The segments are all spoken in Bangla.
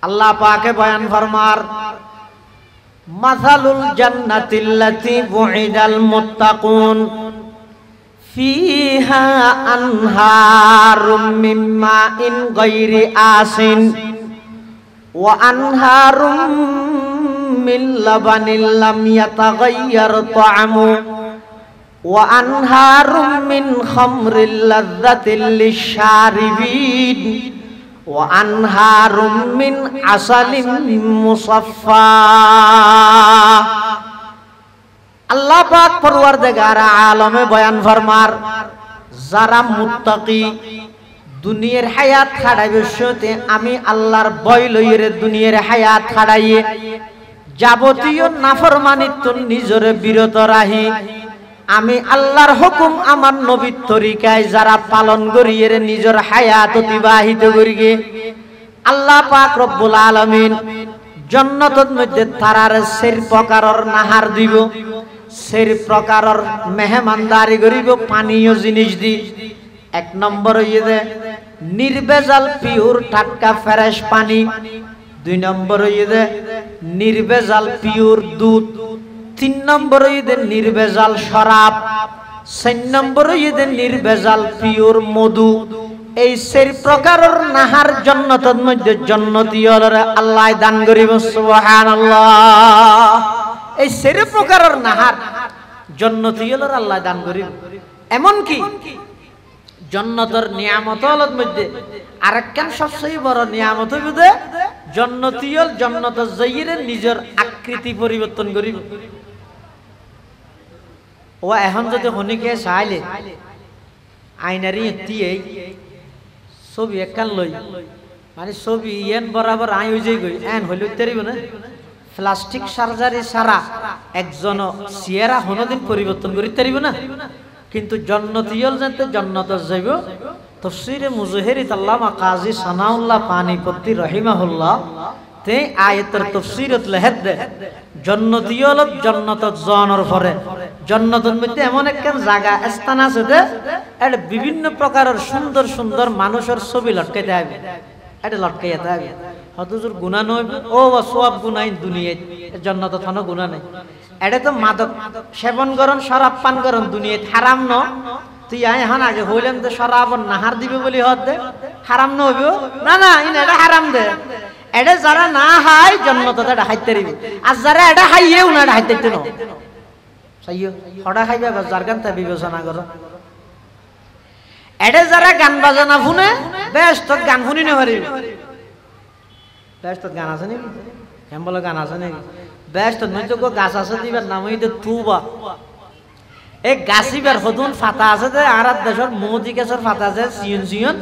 আল্লাহ পাকে বয়ান ফরমার মাসালুল জান্নাতিল্লাতী বুইদাল মুত্তাকুন ফিহা আনহারুম মিন মাইন গায়রি আসিন ওয়া আনহারুম মিন লাবানিল লাম ইয়াতাগায়্যার তা'আমু ওয়া আনহারুম মিন খামরিল লাযযাতিল লিশ-শারিবিন ওয়া আনহারুম মিন আসালিন মুসাফফা। আল্লাহ পাক পরওয়ারদিগার আলমে বয়ান ফরমার যারা মুত্তাকি দুনিয়ার হায়াত খাড়াইবে সতে আমি আল্লাহর ভয় লইরে দুনিয়ার হায়াত খাড়াইয়ে যাবতীয় নাফরমানিত্ব নিজরে বিরত রাহি আমি আল্লাহর হুকুম আমার নবীর তরিকায় যারা পালন করিয়ে নিজের হায়াত অতিবাহিত করিগে আল্লাহ পাক রব্বুল আলামিন জান্নাতের মধ্যে তারার সের প্রকারের নাহার দিব, সের প্রকারের মেহমানদারি করিব পানীয় জিনিস দি। এক নম্বর হইয়ে নির্ভেজাল পিওর টাটকা ফ্রেশ পানি, দুই নম্বর হইয়ে নির্ভেজাল পিওর দুধ, তিন নম্বর হইয়ে নির্ভেজাল শরাব, চার নম্বর হইয়ে নির্ভেজাল পিওর মধু। এই চার প্রকারের নাহার জান্নাতের মধ্যে জান্নাতীয়রা আল্লাহ দান করিব। সুবহানাল্লাহ। এই চার প্রকারের নাহার জান্নাতীয়রা আল্লাহ দান করিব। এমন কি জান্নাতের নিয়ামতের মধ্যে আরেকখান সবচেয়ে বড় নিয়ামত হইবে জান্নাতীয় জান্নাতে যাইরে নিজের আকৃতি পরিবর্তন করিব। ও এখন যদি হনিকে চাইলে আইনারি এতিয়ে ছবি একখান লই মানে ছবি এন বরাবর আই হয়ে যাই এন হইল তারিব না প্লাস্টিক সার্জারি ছাড়া একজন চেহারা হনদিন পরিবর্তন করি তারিব না। কিন্তু জান্নাতীয়ল জানতে জান্নাতে যাইব। তাফসীরে মুজাহিরিত আল্লামা কাজী সানাউল্লাহ পানিপতি রহিমাহুল্লাহ তে আয়াতের তাফসীরত লেখেন দে জান্নাতীয়ল জান্নাতত জানার পরে জান্নাতের মধ্যে এমন একখান জায়গা স্থান আছে যে এটা বিভিন্ন প্রকারের সুন্দর সুন্দর মানুষের ছবি লটকাইতে হবে, এটা লটকাইতে হবে। হয়তোর গুনাহ নয় ও সওয়াব গুনাহ দুনিয়ায়, জান্নাতত কোনো গুনাহ নাই। এটা তো মাদক সেবন করন শরাব পান করন দুনিয়ায় হারাম ন। তুই এখন আগে হইলেন তো শরাব নাহার দিবে বলি হত দে হারাম ন হইব না না এটা হারাম দে। এটা যারা না হাই জান্নাতত এটা হাইতে দিবে, আর যারা এটা হাইয়েও না এটা হাইতে ন সাইয়ো হড়া খাইবে বা জারগান তা বিবেচনা করো। এটা যারা গান বাজানা শুনে বেশ তোর গান শুনি না পারিব, বেশ তোর গান আছে নাকি কেমন বলে গান আছে নাকি বেশ তোর নয় গাছ আছে দিবার নাম হইতে তুবা। এই গাছিবার হদুন ফাতা আছে যে আর দেশের মোদি গাছের ফাতা আছে সিয়ন সিয়ন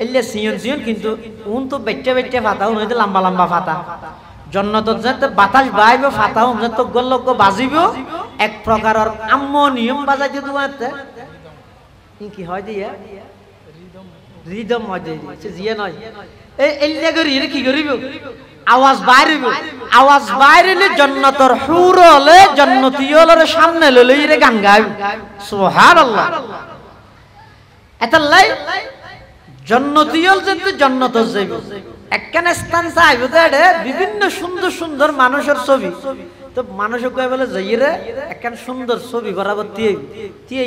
এলে সিয়ন সিয়ন কিন্তু উন তো বেটে বেটে ফাতা উন হইতে লম্বা লম্বা ফাতা। জান্নাতত যেতে বাতাস বাইব ফাতা উন তো গল্লক বাজিব এক প্রকারের আম্মনিয়ম বাজাইতে দুয়াতে কি হয় দিয়া রিদম মজে সে জিয়া নয় এই এলে করি কি করিব আওয়াজ বাইরিব, আওয়াজ বাইরিলে জান্নাতের হুর হলে জান্নাতীয়র সামনে লইরে গান গাইব। সুবহানাল্লাহ। এতাল্লাই জান্নাতীয়ল যেতে জান্নাত যাইব একখান স্থান চাইব যে বিভিন্ন সুন্দর সুন্দর মানুষের ছবি। তো মানুষ কয় বলে যাইরে একখান সুন্দর ছবি বরাবর দিয়ে দিয়ে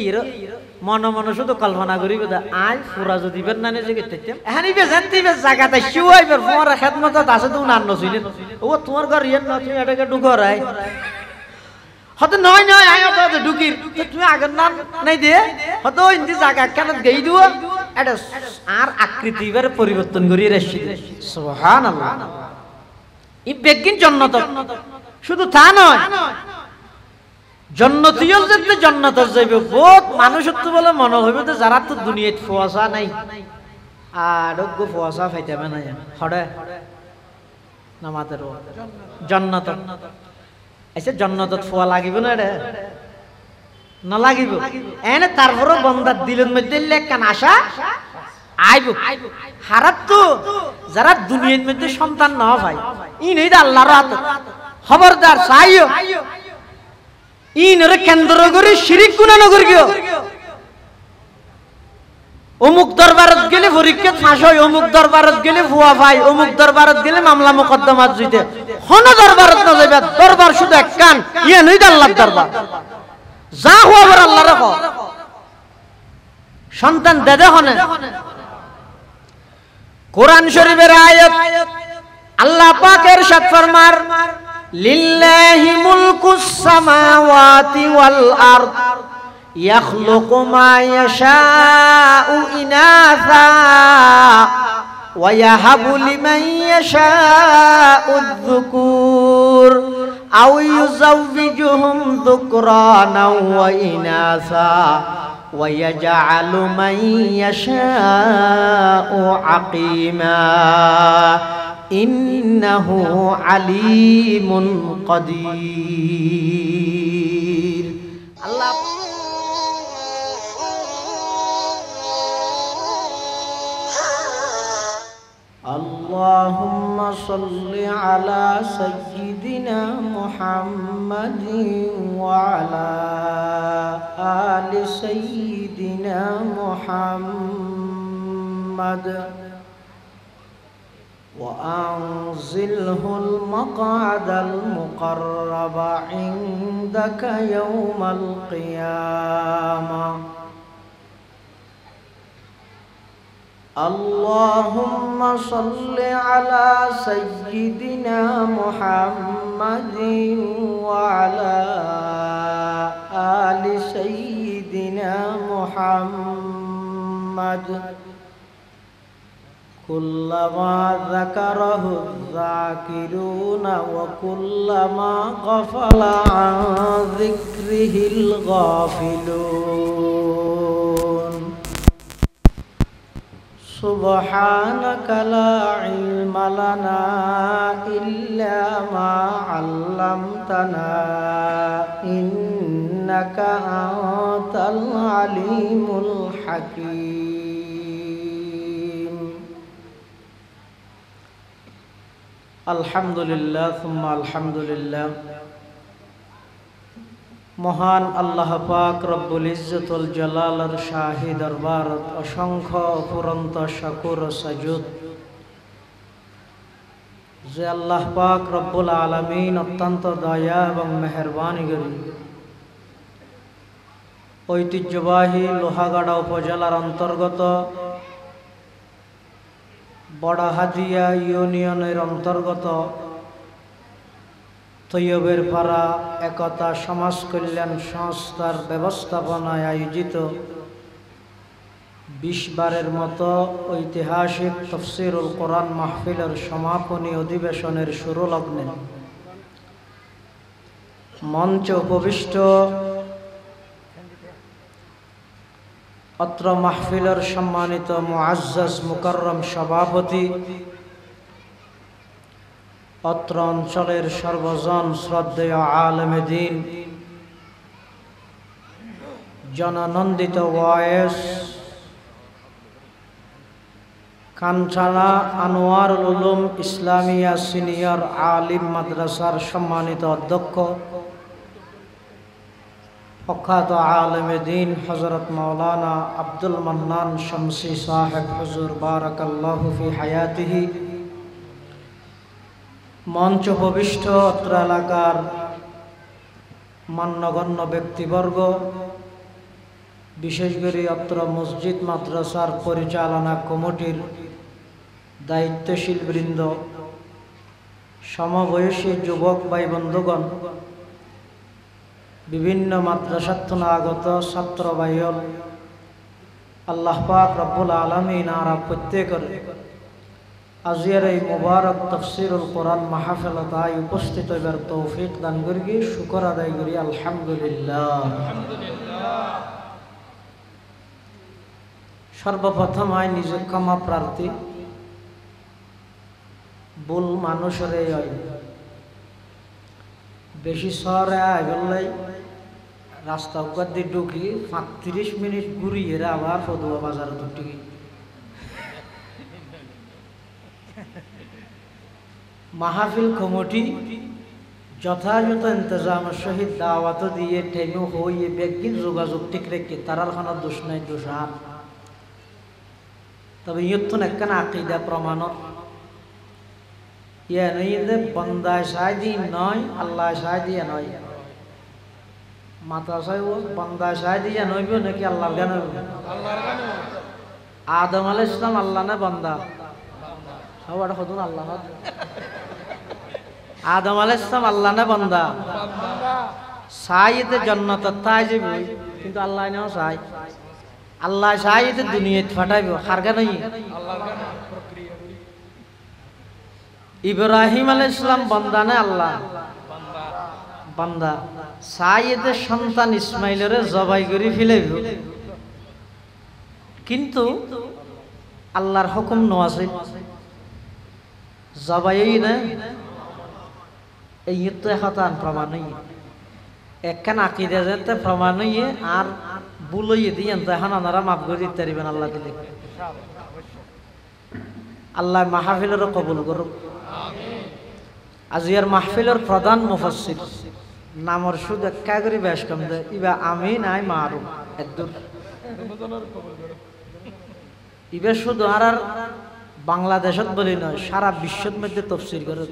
মনে মনে শুধু কল্পনা করিব আই পুরা যদি বের না নিজে এহানিবে জানতিবে জায়গাতে শুয়াইবে তোমার খেদমত আছে তো না নছিলেন ও তোমার ঘর ইয়েন না তুমি এটাকে ঢুকরাই হয়তো নয় নয় আয় তো ঢুকির তুমি আগের নাম নাই দিয়ে হয়তো ইন্দি জায়গা কেন গেই দিব এটা আর আকৃতি এবারে পরিবর্তন করিয়ে রেখেছি। সুবহানাল্লাহ। এই বেগিন জান্নাত শুধু তা নয় জান্নাতীয়ল যেতে জান্নাতে যাইবে বহুত মানুষের তো বলে মনে হইবে যে যারা তো দুনিয়াত ফোয়াশা নাই আর গো ফোয়াশা ফাইতাবে না হড়ে নামাতের জান্নাত আচ্ছা জান্নাতত ফোয়া লাগিব না রে না লাগিব এনে তারপরে বন্দার দিলের মধ্যে লেখান আশা আইব হারাত তো যারা দুনিয়ার মধ্যে সন্তান না ভাই ই নেই আল্লাহর হাত খবরদার চাইও ইনরে কেন্দ্র করে শিরিক গুনাহ নগর গিয়ে অমুক দরবারত গেলে পরীক্ষাত ফাঁস হয়, অমুক দরবারত গেলে ভুয়া ভাই, অমুক দরবারত গেলে মামলা মোকদ্দমাত জিতে। কোন দরবারত না যাইবা, দরবার শুধু এক কান, ইয়ে নই আল্লাহর দরবার। যা হওয়ার আল্লাহ রাখো। সন্তান দেদে হনে। কোরআন শরীফের আয়াত আল্লাহ পাক ইরশাদ ফরমার, লিল্লাহি মুলকুস সামাওয়াতি ওয়াল আরদ ইয়াখলুকু মা ইয়াশাউ ইনাসা ওয়া ইয়াহাবু লিমান ইয়াশাউ আয-যুকুর আও ইউযাওবিজুহুম যুকরানা ওয়া ইনাসা ওয়া ইয়াজআলু মান ইয়াশাউ আকিমা ইন্নাহু আলিমুন কাদির। আল্লাহ আল্লাহুম্মা সাল্লি আলা সাইয়্যিদিনা মুহাম্মাদিন ওয়া আলা আলি সাইয়্যিদিনা মুহাম্মাদ وأنزله المقعد المقرب عندك يوم القيامة اللهم صل على سيدنا محمد وعلى آل سيدنا محمد كلما ذكره الذاكرون وكلما غفل عن ذكره الغافلون سبحانك لا علم لنا إلا ما علمتنا إنك أنت العليم الحكيم الحمد لله ثم الحمد لله মহান আল্লাহ পাক রব্বুল ইজ্জতুল জালালের শাহী দরবারত অসংখ্য অফুরন্ত শুকর ও সাজুদ যে আল্লাহ পাক রব্বুল আলামিন অত্যন্ত দয়া এবং মেহেরবানি করি ঐতিহ্যবাহী লোহাগাড়া উপজেলার অন্তর্গত বড়হাজিয়া ইউনিয়নের অন্তর্গত তৈয়বের পাড়া একতা সমাজ কল্যাণ সংস্থার ব্যবস্থাপনায় আয়োজিত ২০ বারের মতো ঐতিহাসিক তাফসীরুল কোরআন মাহফিলের সমাপনী অধিবেশনের শুরুলগ্নে মঞ্চে উপবিষ্ট অত্র মাহফিলের সম্মানিত মুআজ্জাজ মুকাররম সভাপতি, অত্র অঞ্চলের সর্বজন শ্রদ্ধেয় আলেমে দ্বীন, জননন্দিত ওয়াইস কাঞ্চানা আনোয়ারুল উলুম ইসলামিয়া সিনিয়র আলিম মাদ্রাসার সম্মানিত অধ্যক্ষ প্রখ্যাত আলেমে দ্বীন হযরত মাওলানা আব্দুল মান্নান শামসী সাহেব হুজুর বারাকাল্লাহু ফি হায়াতিহি, মঞ্চ উপবিষ্ট অত্র এলাকার মান্যগণ্য ব্যক্তিবর্গ, বিশেষ করে অত্র মসজিদ মাদ্রাসার পরিচালনা কমিটির দায়িত্বশীল বৃন্দ, সমবয়সী যুবক ভাই বন্ধুগণ, বিভিন্ন মাদ্রাসার আগত ছাত্র ভাইল, আল্লাহ পাক রব্বুল আলামিন আর প্রত্যেকের আজিয়ার এই মুবারক তাফসীরুল কোরআন মাহফিলতায় উপস্থিত হইবার তৌফিক দান করি, শুকর আদায় করি আলহামদুলিল্লাহ। সর্বপ্রথম আই নিজে ক্ষমা প্রার্থী, ভুল মানুষের বেশি শহরে আয় বললাই রাস্তা উগার দিয়ে ঢুকি ৩৫ মিনিট ঘুরিয়ে আবার ফদুয়া বাজার ঢুকি। মাহফিল কমিটি যথাযথ ইন্তজামের সহিত দাওয়াত দিয়ে ঠেনু হইয়ে ব্যক্তির যোগাযোগ ঠিক রেখে তারার কোনো দোষ নাই, দোষ আর তবে ইয়তুন একখান আকীদা প্রমাণত ইয়া নইদে বন্দা শাহিদি নয় আল্লাহ শাহিদি নয় মাতা সাহেব বন্দা শাহিদি নইব নাকি আল্লাহর গান আল্লাহর গান আদম আলাইহিস সালাম আল্লাহ না বান্দা সবার হদুন আল্লাহ আদম আলাইহিস সালাম আল্লাহ না বান্দা সাইয়েদে জান্নাত তাই যাবে কিন্তু আল্লাহ নাও চাই আল্লাহ সাইয়েদে দুনিয়াত ফাটাইব খারগা নাই আল্লাহর গান প্রক্রিয়া ইব্রাহিম আলাইহিস সালাম বান্দা না আল্লাহ বান্দা বান্দা সাইয়েদে সন্তান ইসমাইলের জবাই করে ফেলাইব কিন্তু আল্লাহর হুকুম ন আছে জবাই না এই তো হতান প্রমাণ হই একখান আকীদা যেতে প্রমাণ হই আর বুলই দিয়েন তখন ওনারা মাফ করে দিতে পারবেন আল্লাহ দিলে আল্লাহ মাহফিলের কবুল করুক আজিয়ার মাহফিলের প্রধান মুফাসসির নামর শুধু একা করে বেশ কম দেয় ইবা আমি নাই মারু একদম ইবা শুধু আর বাংলাদেশত বলি নয় সারা বিশ্বর মধ্যে তফসির করে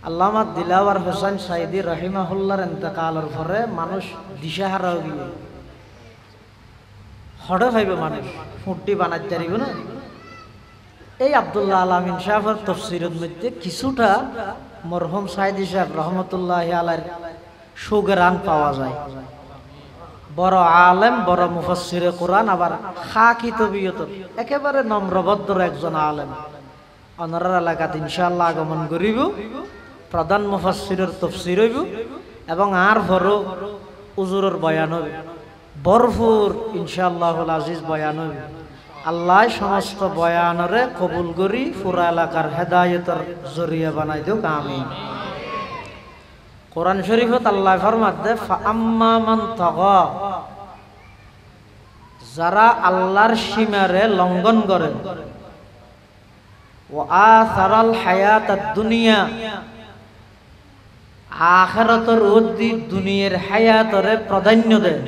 আল্লামা দিলাওয়ার হোসেন সাইদি রহিমাহুল্লাহর ইন্তেকালের পরে মানুষ দিশাহারা হয়ে গিয়ে হড়ে ভাইবে মানুষ ফুটি বানাইতে পারিব না এই আব্দুল্লাহ আলামিন সাহেবের তফসিরের মধ্যে কিছুটা মরহুম সাইদি সাহেব রহমতুল্লাহ আলাইহির সুগরান পাওয়া যায় বড় আলেম বড় মুফাসসিরে কোরআন আবার খাকি তবিয়ত একেবারে নম্রভদ্র একজন আলেম অনারার এলাকাতে ইনশাআল্লাহ আগমন করিব প্রধান মুফাসসিরের তফসির হইব এবং আর বড় উজুরের বয়ান হইব ভরপুর ইনশাআল্লাহুল আজিজ বয়ান হইব আল্লাহ সমস্ত বয়ানরে কবুল করি পুরা এলাকার হেদায়েতের জরিয়া বানাই দিও আমিন কোরআন শরীফত আল্লাহ ফরমাতে ফাআম্মা মান তাগা যারা আল্লাহর সীমারে লঙ্ঘন করে ওয়া আসারাল হায়াতাদ দুনিয়া আখিরাতের উদ্দি দুনিয়ার হায়াতরে প্রাধান্য দেয়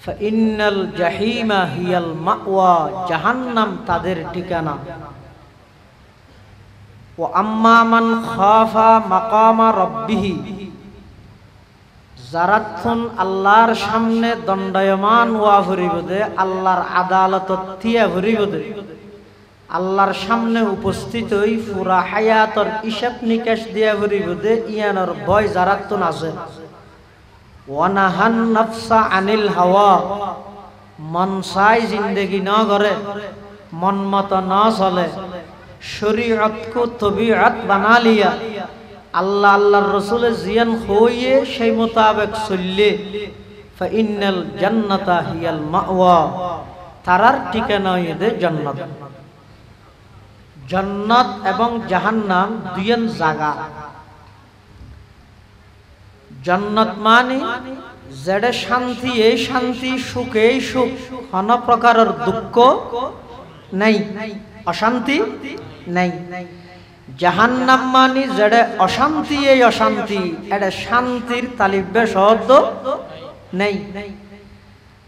ফাইন্নাল জাহিমা হিয়াল মাওয়া জাহান্নাম তাদের ঠিকানা ওয়া আম্মা মান খাফা মাকামা রাব্বিহি যারাতন আল্লাহর সামনে দণ্ডায়মান হওয়া ভরিবদে আল্লাহর আদালতত থিয়া ভরিবদে আল্লাহর সামনে উপস্থিত হই পুরা হায়াতর হিসাব নিকাশ দিয়া ভরিবদে ইয়ানোর ভয় যারাতন আছে ওয়ানাহান নাফসা আনিল হাওয়া মন চাই জিন্দেগি ন করে মন মতো ন চলে শরীয়ত কো তবিয়ত বানা লিয়া আল্লাহ আল্লাহর রাসূলে জিয়ান হইয়ে সেই মোতাবেক চললে ফাইন্নাল জান্নাতা হিয়াল মাওয়া তারার ঠিকানা হইবে জান্নাত জান্নাত এবং জাহান্নাম দুইয়েন জায়গা জান্নাত মানে যেটা শান্তি এই শান্তি সুখ এই সুখ কোন প্রকারের দুঃখ নাই অশান্তি নাই জাহান্নাম মানে যেটা অশান্তি এই অশান্তি এটা শান্তির তালিবে শব্দ নেই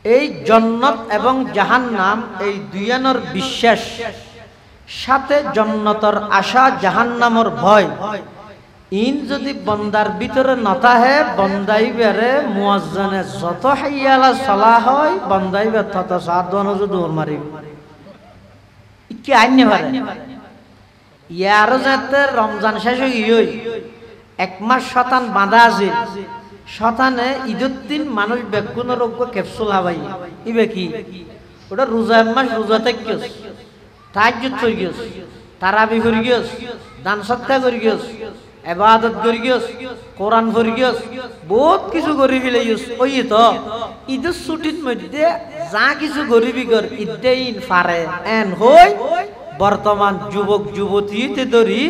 এই জান্নাত এবং জাহান্নাম এই দুইয়ের বিশ্বাস সাথে জান্নাতের আশা জাহান্নামের ভয় ইন যদি বন্দার ভিতরে নতাহে বন্দাইবারে মুয়াজ্জিনে যত হাইয়ালা সালাহ হয় বন্দাইবে তত সাধন দৌড় মারিব কি আইনে পারে ইয়ার যাতে রমজান শেষ হই এক মাস শতান বাঁধা আছে শতানে ঈদের দিন মানুষ বেগুন রোগ ক্যাপসুল হাবাই ইবে কি ওটা রোজা মাস রোজা থেকে তাহাজ্জুদ করি গিয়েছ তারাবি করি গিয়েছ দান সৎকার করি গিয়েছ ইবাদত করি গিয়েছ কোরআন পড়ি গিয়েছ বহুত কিছু করি ফেলে গিয়েছ ওই তো ঈদের ছুটির মধ্যে যা কিছু গরিবি কর ঈদেইন পারে এন হই বর্তমান যুবক যুবতীতে ধরি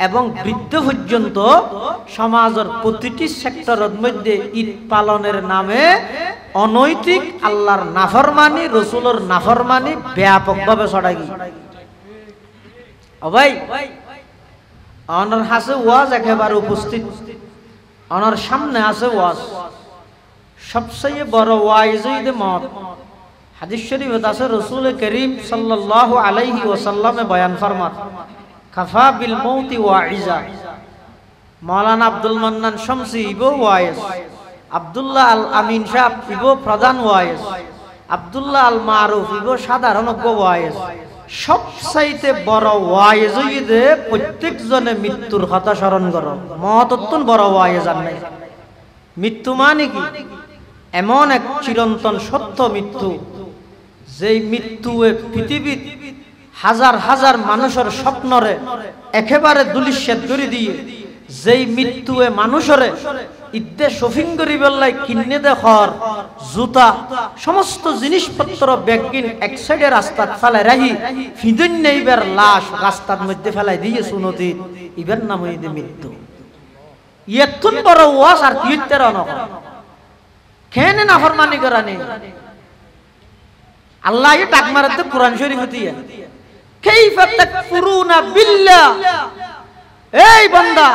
এবং বৃদ্ধ পর্যন্ত সমাজের প্রতিটি সেক্টরের মধ্যে ঈদ পালনের নামে অনৈতিক আল্লাহর নাফরমানি রাসূলের নাফরমানি ব্যাপকভাবে ছড়াই গিয়ে ও ভাই অনর হাসে ওয়াজ একেবারে উপস্থিত অনর সামনে আছে ওয়াজ সবচেয়ে বড় ওয়াইজ ঈদ মত হাদিস শরীফত আছে রাসূল করিম সাল্লাল্লাহু আলাইহি ওয়াসাল্লামে বয়ান ফরমান কাফা বিল মৌতি ওয়াইজা। মাওলানা আব্দুল মান্নান শামসী ইবো ওয়াইজ, আব্দুল্লাহ আল আমিন সাহেব ইবো প্রধান ওয়াইজ, আব্দুল্লাহ আল মারুফ ইবো সাধারণ ওয়াইজ। সবচাইতে বড় ওয়াইজ হইতে প্রত্যেকজনে মৃত্যুর কথা স্মরণ করো। মহত্তম বড় ওয়াইজ আর নাই। মৃত্যু মানে কি? এমন এক চিরন্তন সত্য মৃত্যু, যেই মৃত্যু পৃথিবীর হাজার হাজার মানুষের স্বপ্নরে একেবারে দুলিশ্বাত করে দিয়ে, যেই মৃত্যু মানুষরে ইদ্দে শপিং করি বেল্লাই কিনে দেখর জুতা সমস্ত জিনিসপত্র ব্যাগিন এক সাইডে রাস্তাত ফেলাই রাহি ফিদুন নেইবার লাশ রাস্তার মধ্যে ফেলাই দিয়ে সুনতি, ইবার নাম হইতে মৃত্যু। ইয়েতুন বড় ওয়াজ আর কিতের অনক কেনে নাফরমানি করা নেই। আল্লাহ ডাক মারাতে কোরআন শরীফ দিয়া কাইফা তাকফুরুনা বিল্লাহ। এই বান্দা,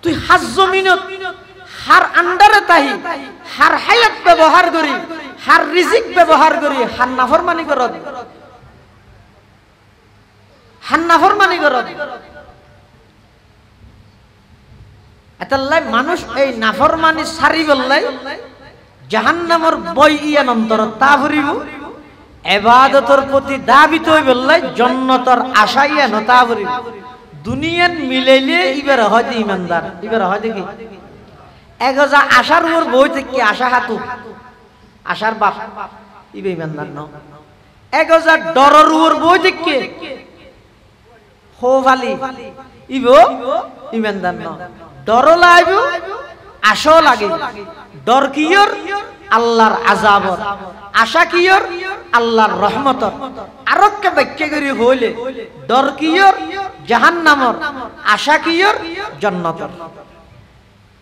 তুই হাজ জমিনত হার আন্ডারে তাহি হার হায়াত ব্যবহার করি, হার রিজিক ব্যবহার করি, হার নাফরমানি করত, হার নাফরমানি করত। এতাল্লাই মানুষ এই নাফরমানি সারি বললাই জাহান্নামের বই ইয়ান অন্তর তা ভরিব, ইবাদতের প্রতি দাবিত হই বললাই জান্নাতের আশা ইয়ান তা ভরিব। দুনিয়ান মিলাইলে ইবার হয় ইমানদার, ইবার হয় দেখি এগজা আশার উপর বই থেকে আশা হাতু আশার বাপ ইবে ইমানদার ন। এগজা ডরের উপর বই থেকে হোভালি ইবো ইমানদার ন। ডর লাগব আশা লাগে। ডর কিয়র? আল্লাহর আযাবর। আশা কিয়র? আল্লাহর রহমতর। আরোগ্য ব্যাখ্যা করি হইলে ডর কিয়র? জাহান্নামর। আশা কিয়র? জান্নাতর।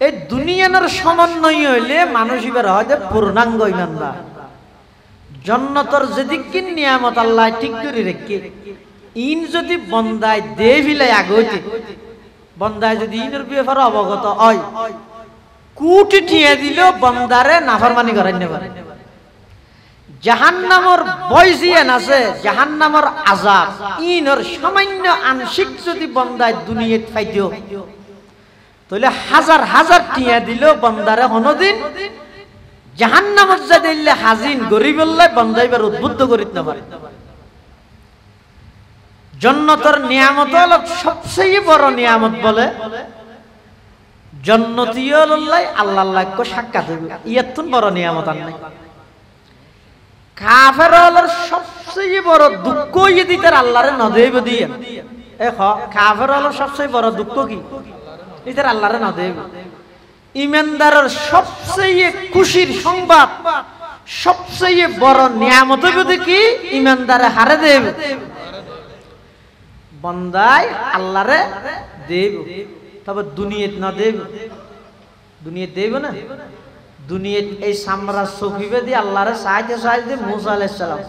এই দুনিয়ার সমন্বয় হইলে মানুষ এবার হয় যে পূর্ণাঙ্গ ইমানদার। জান্নাতর যেদিকে নিয়ামত আল্লাহ ঠিক করে রেখে ইন যদি বন্দায় দে ভিলাই আগতে, বন্দায় যদি ইনের ব্যাপারে অবগত হয় কুটি ঠিয়ে দিল বন্দারে নাফরমানি করাই নেবে। জাহান্নামর ভয় জিয়ান আছে, জাহান্নামর আযাব ইনর সামান্য আংশিক যদি বন্দায় দুনিয়াত পাইতো, তাহলে হাজার হাজার ঠিয়া দিল বন্দারে কোনদিন জাহান্নামত যা দিলে হাজিন গরিবল্লাই বন্দাইবার উদ্বুদ্ধ করিত না পারে। জান্নাতের নিয়ামত হলো সবচেয়ে বড় নিয়ামত। বলে জান্নাতীয় লল্লাই আল্লাহর কো সাক্ষাৎ হইবে, ইয়াতুন বড় নিয়ামত আর নাই। কাফের হলোর সবচেয়ে বড় দুঃখ ইদি তার আল্লাহরে না দেব দিয়ে। দেখো কাফের হলোর সবচেয়ে বড় দুঃখ কি? ইতার আল্লাহরে না দেব। ইমানদারের সবচেয়ে খুশির সংবাদ, সবচেয়ে বড় নিয়ামত হইবে কি? ইমানদারে হারে দেব, বন্দায় আল্লাহরে দেব। তবে দুনিয়াত না দেব। দুনিয়াত দেব না। দুনিয়াত এই সামরাজ সকিবে দিয়ে আল্লাহরে সাহায্য সাহায্য মুসা আলাইহিস সালাম,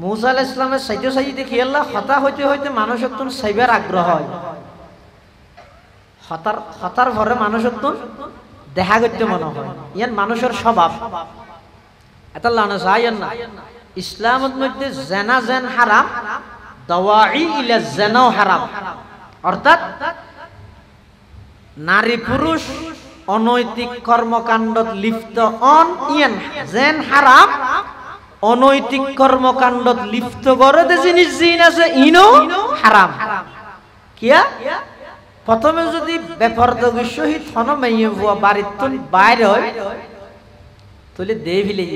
মুসা আলাইহিস সালামের সাহায্য সাহায্য দেখি আল্লাহ হতা হইতে হইতে মানুষের তুন সাইবার আগ্রহ হয়। হতার হতার ভরে মানুষের তুন দেখা করতে মনে হয়। ইয়ান মানুষের স্বভাব। এটা লানা চাইয়েন না। ইসলামের মধ্যে জেনা জেন হারাম, দাওয়াই ইলা জেনাও হারাম। অর্থাৎ নারী পুরুষ অনৈতিক কর্মকাণ্ডত লিপ্ত অন ইয়ান জেন হারাম, অনৈতিক কর্মকাণ্ডত লিপ্ত করে যে জিনিস জিন আছে ইনো হারাম। কিয়া প্রথমে যদি বেপরদগি সহিত হনমাইয়ে বুয়া বাড়ির বাইরে হয় তাহলে দেহ ভিলে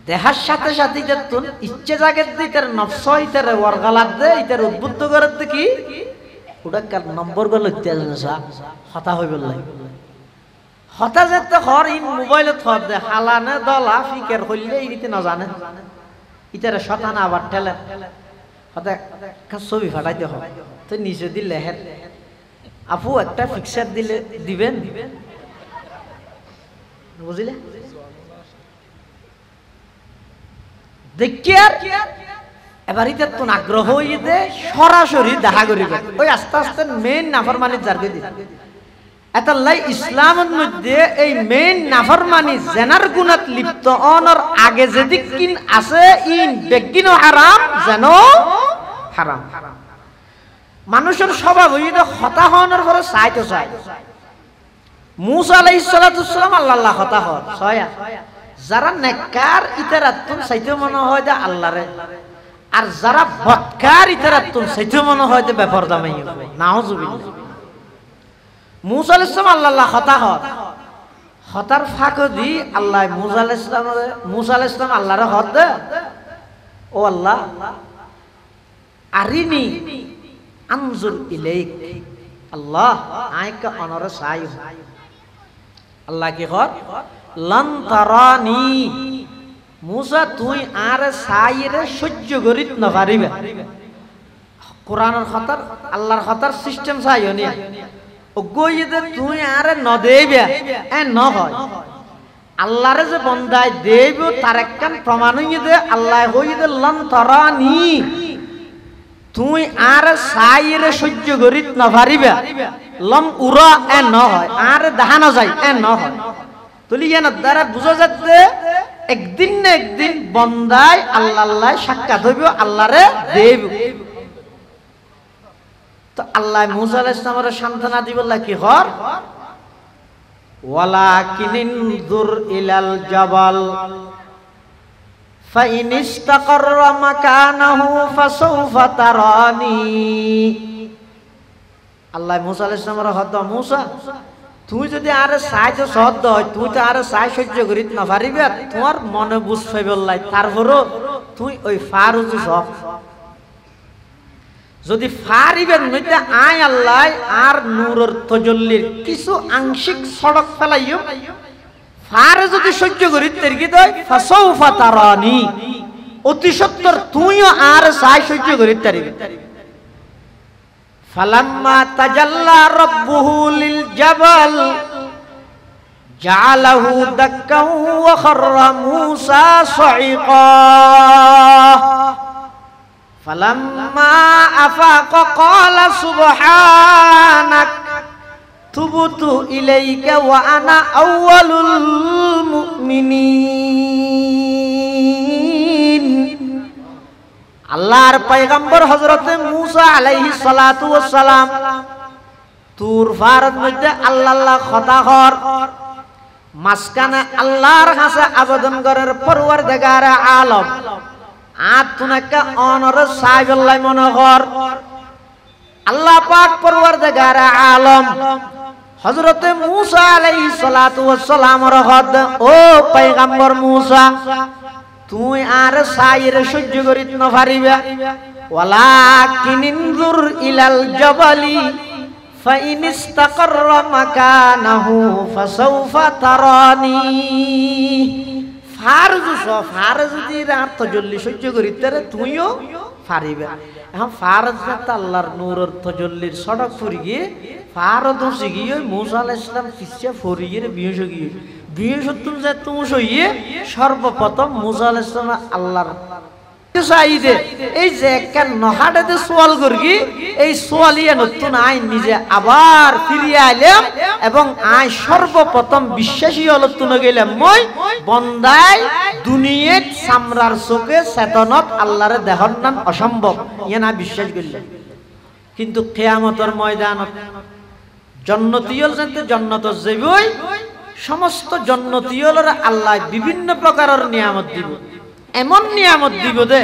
দেহার সাথে সাথে যেতুন ইচ্ছে জাগের দিয়ে তার নফস ইতার ওয়ারগালাত দে ইতার উদ্বুদ্ধ করে কি ওটা কার নম্বর গুলো ইত্যাদি হতা হয়ে বললাই হতা যেতে হর ইন মোবাইলত হর দে হালানে দলা ফিকের হইলে ইনিতে না জানে ইতারে শতানা আবার ঠেলে হতা ছবি ফাটাইতে হয় তো নিচে দিলে হের আপু একটা ফিক্সার দিলে দিবেন বুঝলে দেখিয়ার এবার ইতার তো আগ্রহ হইতে সরাসরি দেখা করিবে ওই আস্তে আস্তে মেন নাফরমানি জারগে দি এতাল্লাই ইসলামের মধ্যে এই মেইন নাফরমানি জেনার গুনাত লিপ্ত অনর আগে যেদিক কিন আছে ইন বেগিন হারাম যেন হারাম। মানুষের স্বভাব হইতে হতা হওয়ার পরে চাইতে চায়। মুসা আলাইহিস সালাতুস সালাম আল্লাহ হতা হন ছয়া যারা নেককার ইতারাতুন চাইতে মনে হয় যে আল্লাহরে, আর যারা বদকার ইতারাতুন চাইতে মনে হয় যে বেপরদা মাই নাউজুবিল্লাহ। মুসা আলাইহিস সালাম আল্লাহ হতা হন, হতার ফাঁকো দি আল্লাহ মুসা আলাইহিস সালাম আল্লাহরে হত দে, ও আল্লাহ আরিনি আনজুর ইলাইক, আল্লাহ আইকা অনরে চাই। আল্লাহ কি কর লান তারানি, মুসা তুই আর চাইরে সহ্য করিত না পারিবে। কোরআনের খাতার আল্লাহর খাতার সিস্টেম চাইও নি গইতে তুই আর ন দেবে এ ন হয়। আল্লাহরে যে বন্দায় দেব তার একখান প্রমাণ হইয়ে দে আল্লাহ হইয়ে লান তারানি, তুই আর চাইরে সহ্য করিত না পারিবে। লম উরা এ ন হয়, আর দেখানো যায় এ ন হয়। তুলি এর দ্বারা বুঝা যাচ্ছে একদিন না একদিন বন্দায় আল্লাহ সাক্ষাৎ হইব, আল্লাহরে দেব। তো আল্লাহ মুসা আলাইহিস সালামের সান্ত্বনা দিবল্লা কি হর ওয়ালাকিন ইনজুর ইলাল জাবাল ফাইন ইসতাকাররা মাকানাহু ফাসাউফা তারানি। আল্লাহ মুসা আলাইহিস সালামের হদ মুসা তুই যদি আর সাহায্য সহ্য হয়, তুই তো আর সাহায্য সহ্য করিত না পারিবে, তোমার মনে বুঝ পাইবল্লাই তারপরও তুই ওই ফারুজ সব যদি ফারিবেন নইতে আয় আল্লাহ আর নূরের তজল্লির কিছু আংশিক সড়ক ফেলাইও, ফারে যদি সহ্য করিত তেরকি দয় ফাসাউফা তারানি, অতি সত্তর তুইও আর সাহায্য সহ্য করিত পারিবে। ফালাম্মা তাজাল্লা রাব্বুহু লিল জাবাল জাআলাহু দাক্কান ওয়া খাররা মূসা সাইকা ফালাম্মা আফাকা ক্বালা সুবহানাক তুবতু ইলাইকা ওয়া আনা আউয়ালুল মুমিনিন। আল্লাহর পয়গম্বর হযরতে মূসা আলাইহিস সালাতু ওয়াস সালাম তুর ফারত মধ্যে আল্লাহ কথা কর মাসকানে আল্লাহর কাছে আবেদন করার পরওয়ারদিগার আলম আতুনাকা অনর সাইবুল্লাহ মনে কর। আল্লাহ পাক পরওয়ারদিগার আলম হযরতে মূসা আলাইহিস সালাতু ওয়াস সালামের হদ ও পয়গম্বর মূসা তুই আর সাইরে সহ্য করিত না পারিবে। ওয়ালাকিন ইনজুর ইলাল জাবালি ফাইন ইসতাকাররা মাকানাহু ফাসাউফা তারানি। ফারজ ফারজ যদি রাত তজল্লি সহ্য করিতে তুইও পারিবে। এখন ফারজ না আল্লাহর নূরের তজল্লির সড়ক ফুরি গিয়ে ফারদ গিয়ে মূসা আলাইহিস সালাম পিছে ফুরি গিয়ে বিহস গিয়ে বিহসত্তর যে তুমি সইয়ে সর্বপ্রথম মূসা আলাইহিস সালাম আল্লাহর চাইদে এই যে একটা নহাটাতে সোয়াল করি এই সোয়ালিয়া নতুন আইন নিজে আবার ফিরিয়ে আইলাম এবং আই সর্বপ্রথম বিশ্বাসী হল তুলে গেলাম মই বন্দায় দুনিয়াত সামরার চোখে চেতনত আল্লাহরে দেহর নাম অসম্ভব ইয়ে না বিশ্বাস করলাম। কিন্তু কিয়ামতের ময়দানত জন্নতীয়ল জানতে জন্নত যাইবই, সমস্ত জন্নতীয়লরা আল্লাহ বিভিন্ন প্রকারের নিয়ামত দিব, এমন নিয়ামত দিব দে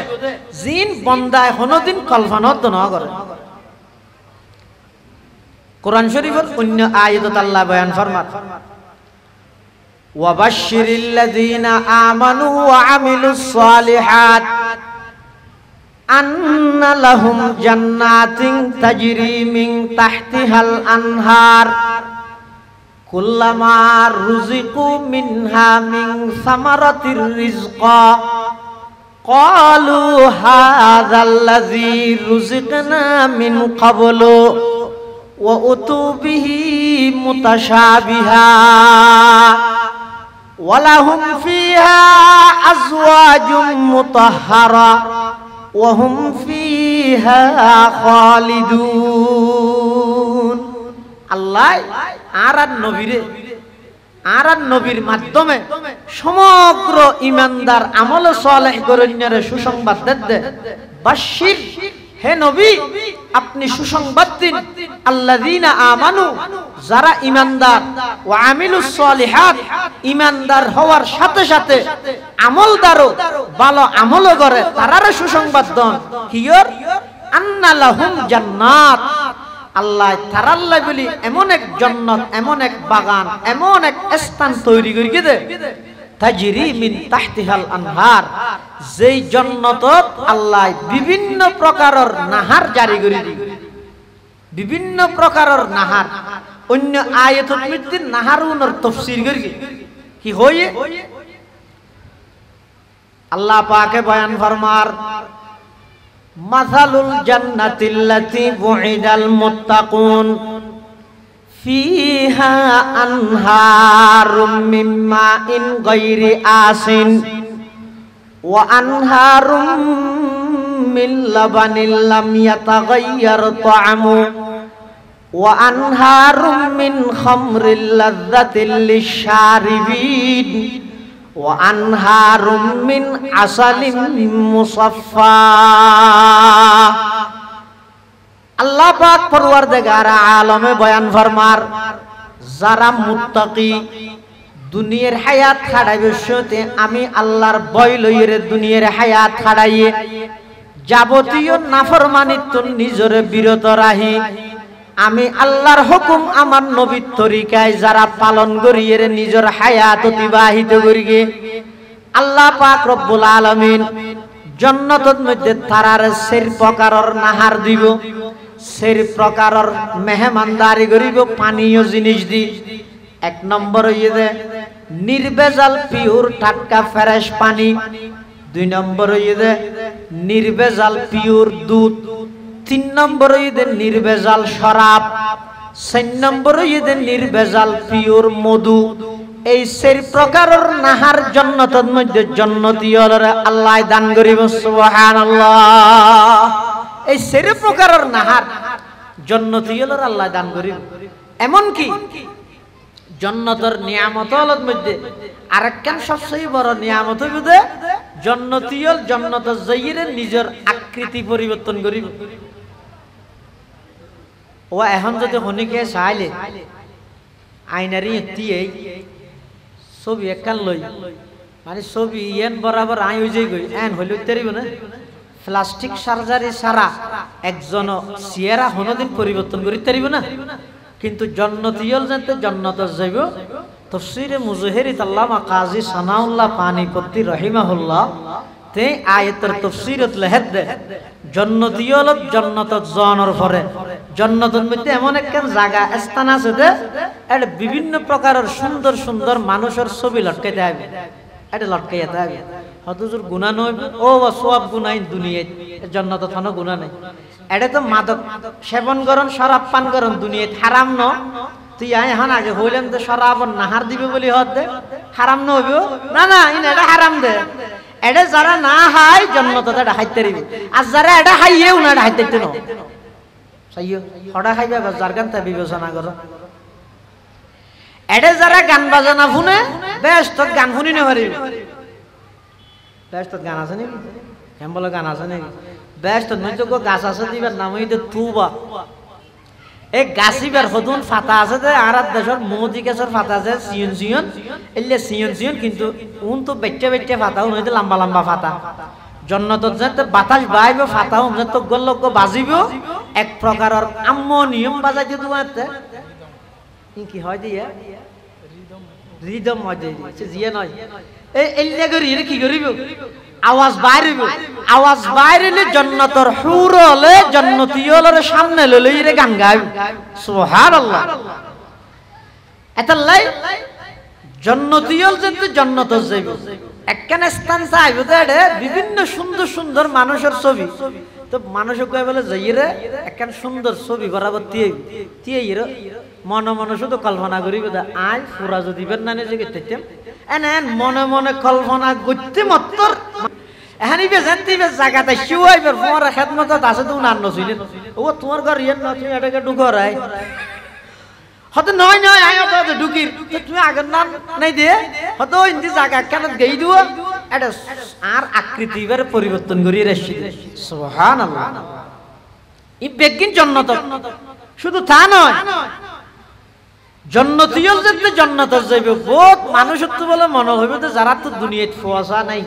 জিন বন্দায় কোনদিন কল্পনাও না করে। কোরআন শরীফের অন্য আয়াতত আল্লাহ বয়ান ফরমান ওয়াবাশশিরিল লাযিনা আমানু ওয়া আমিলুস সালিহাত আন্না লাহুম জান্নাতিন তাজরি মিন তাহতিহাল আনহার কুল্লামা রুজিকু মিনহা মিন সামারাতির রিজকা ক্বালু হাযাল্লাযী রুজিকনা মিন ক্বাবলু ওয়া উতু বিহি মুতাশাবিহা ওয়া লাহুম ফিহা আজওয়াজুম মুতাহহারা ওয়া হুম ফিহা খালিদুন। আল্লাহ আর নবীর মাধ্যমে সমগ্র ইমানদার আমল সালেহ গরণ্যরে সুসংবাদ দেন বাশির হে নবী আপনি সুসংবাদ দিন আল্লাযীনা আমানু যারা ইমানদার ওয়া আমিলুস সালিহাত ইমানদার হওয়ার সাথে সাথে আমলদারও ভালো আমলও করে তারারে সুসংবাদ দেন কিয়র আন্না লাহুম জান্নাত আল্লাহ তারাল্লাহ বলি এমন এক জান্নাত এমন এক বাগান এমন এক স্থান তৈরি করে দে তাজরি মিন তাহতিহাল আনহার যেই জান্নাতত আল্লাহ বিভিন্ন প্রকারের নাহার জারি করে দি বিভিন্ন প্রকারের নাহার অন্য আয়াতুল মধ্যে নাহারুনের তাফসীর করি কি হয়ে আল্লাহ পাকে বয়ান ফরমার মাসালুল জান্নাতিল্লাতী বুইদাল মুত্তাকুন ফিহা আনহারুম মিন মাইন গায়রি আসিন ওয়া আনহারুম মিন লাবানিল লাম ইয়াতাগায়্যার তা'আমু ওয়া আনহারুম মিন খামরিল লাযযাতিল লিশ-শারিবিন ওয়া আনহারুম মিন আসালিম মুসাফফা আল্লাহ পাক পরওয়ারদিগার আলমে বয়ান ফরমার যারা মুত্তাকি দুনিয়ার হায়াত খাড়াইবে সতে আমি আল্লাহর ভয় লইরে দুনিয়ার হায়াত খাড়াইয়ে যাবতীয় নাফরমানিত্ব নিজরে বিরত রাহি আমি আল্লাহর হুকুম আমার নবীর তরিকায় যারা পালন করিয়ে নিজের হায়াত অতিবাহিত করিগে আল্লাহ পাক রব্বুল আলামিন জান্নাতের মধ্যে তারার সের প্রকারের নাহার দিব সের প্রকারের মেহমানদারি করিব পানীয় জিনিস দি এক নম্বর হইছে নির্ভেজাল পিওর টাটকা ফ্রেশ পানি দুই নম্বর হইছে নির্ভেজাল পিওর দুধ তিন নম্বর হইছে নির্ভেজাল শরাব চার নম্বর হইছে নির্ভেজাল পিওর মধু এই চার প্রকারের নাহার জান্নাতের মধ্যে জান্নাতীয়রা আল্লাহ দান করিব সুবহানাল্লাহ এই চার প্রকারের নাহার জান্নাতীয়রা আল্লাহ দান করিব এমন কি জান্নাতের নিয়ামতের মধ্যে আরেকখান সবচেয়ে বড় নিয়ামত হইবে জান্নাতীয় জান্নাতের যাইরে নিজের আকৃতি পরিবর্তন করিব ও এখন যদি হনিকে চাইলে আইনারি এতিয়ে ছবি একখান লই মানে ছবি এন বরাবর আই হয়ে যাই গই এন হইলে তারিব না প্লাস্টিক সার্জারি ছাড়া একজন চেহারা হনদিন পরিবর্তন করি তারিব না কিন্তু জান্নাতীয়ল জানতে জান্নাতে যাইব তাফসীরে মুজাহিরি আল্লামা কাজী সানাউল্লাহ পানিপত্তি রহিমাহুল্লাহ তে আয়াতের তাফসীরত লেহেদ দে জান্নাতীয়ল জান্নাতত জানার পরে জান্নাতের মধ্যে এমন একখান জায়গা স্থান আছে যে এর বিভিন্ন প্রকারের সুন্দর সুন্দর মানুষের ছবি লটকাইতে হবে এটা লটকাইতে হবে হযুর গুনাহ নয় ও সওয়াব গুনাহ দুনিয়ায় জান্নাতে কোনো গুনাহ নাই এটা তো মাদক সেবন করন শরাব পান করন দুনিয়ায় হারাম ন তুই এখন আগে হইলেন তো শরাব নাহার দিবে বলি হদ দে হারাম ন হইব না না এটা হারাম দে এটা যারা না খায় জান্নাতে এটা খাইতে দিবে আর যারা এটা খাইয়েও না এটা খাইতে ন সাইয়ো হড়া খাইবে বা জারগানটা বিবেচনা করো এটা যারা গান বাজানা শুনে বেশ তো গান শুনি না পারিবে বেশ তো গান আছে নাকি কেমন বলে গান আছে নাকি বেশ তো নয়তো গাছ আছে দিবার নাম হইতে তুবা এই গাছিবার হদুন ফাতা আছে যে আর দেশের মোদি গাছের ফাতা আছে সিয়ন সিয়ন এলে সিয়ন সিয়ন কিন্তু উন তো বেটে বেটে ফাতা উন হইতে লম্বা লম্বা ফাতা জান্নাতত যেতে বাতাস বাইবে ফাতা উন তো গল্লক বাজিব এক প্রকারের আম্মনিয়ম বাজাইতে দুয়াতে কি হয় দিয়া রিদম মজে সে জিয়া নয় এই এলে করি কি করিব আওয়াজ বাইরে জান্নাতের হুর হলে জান্নাতীয়দের সামনে লইলে রে গান গাইব সুবহানাল্লাহ এতাল্লাই জান্নাতীয়ল যেতে জান্নাতে যাইব একখান স্থান চাইব দেড়ে বিভিন্ন সুন্দর সুন্দর মানুষের ছবি তো মানুষ কয় বলে যাইরে একখান সুন্দর ছবি বরাবর তিয়াইরে মনে মনে শুধু কল্পনা করিব আজ পুরা যদি বের না নিজে গেতেম এন মনে মনে কল্পনা করতে মাত্র এখানে জানতে জায়গাতে শিওয়াইবার তোমার খেদমত আছে তো নান্ন ছিলেন ও তোমার ঘর ইয়েন না তুমি এটাকে ঢুকরাই হয়তো নয় নয় আয় তো ঢুকির তুমি আগের নাম নাই দিয়ে হয়তো ইন্দি জায়গা কেন গেই দিব এটা আর আকৃতি এবারে পরিবর্তন করিয়ে রেসি সুবহানাল্লাহ ই বেগিন জান্নাত শুধু তা নয় জান্নাতীয়ল যেতে জান্নাত যাইবে বহুত মানুষ তো বলে মনে হইবে যে যারা তো দুনিয়াত ফোয়াসা নাই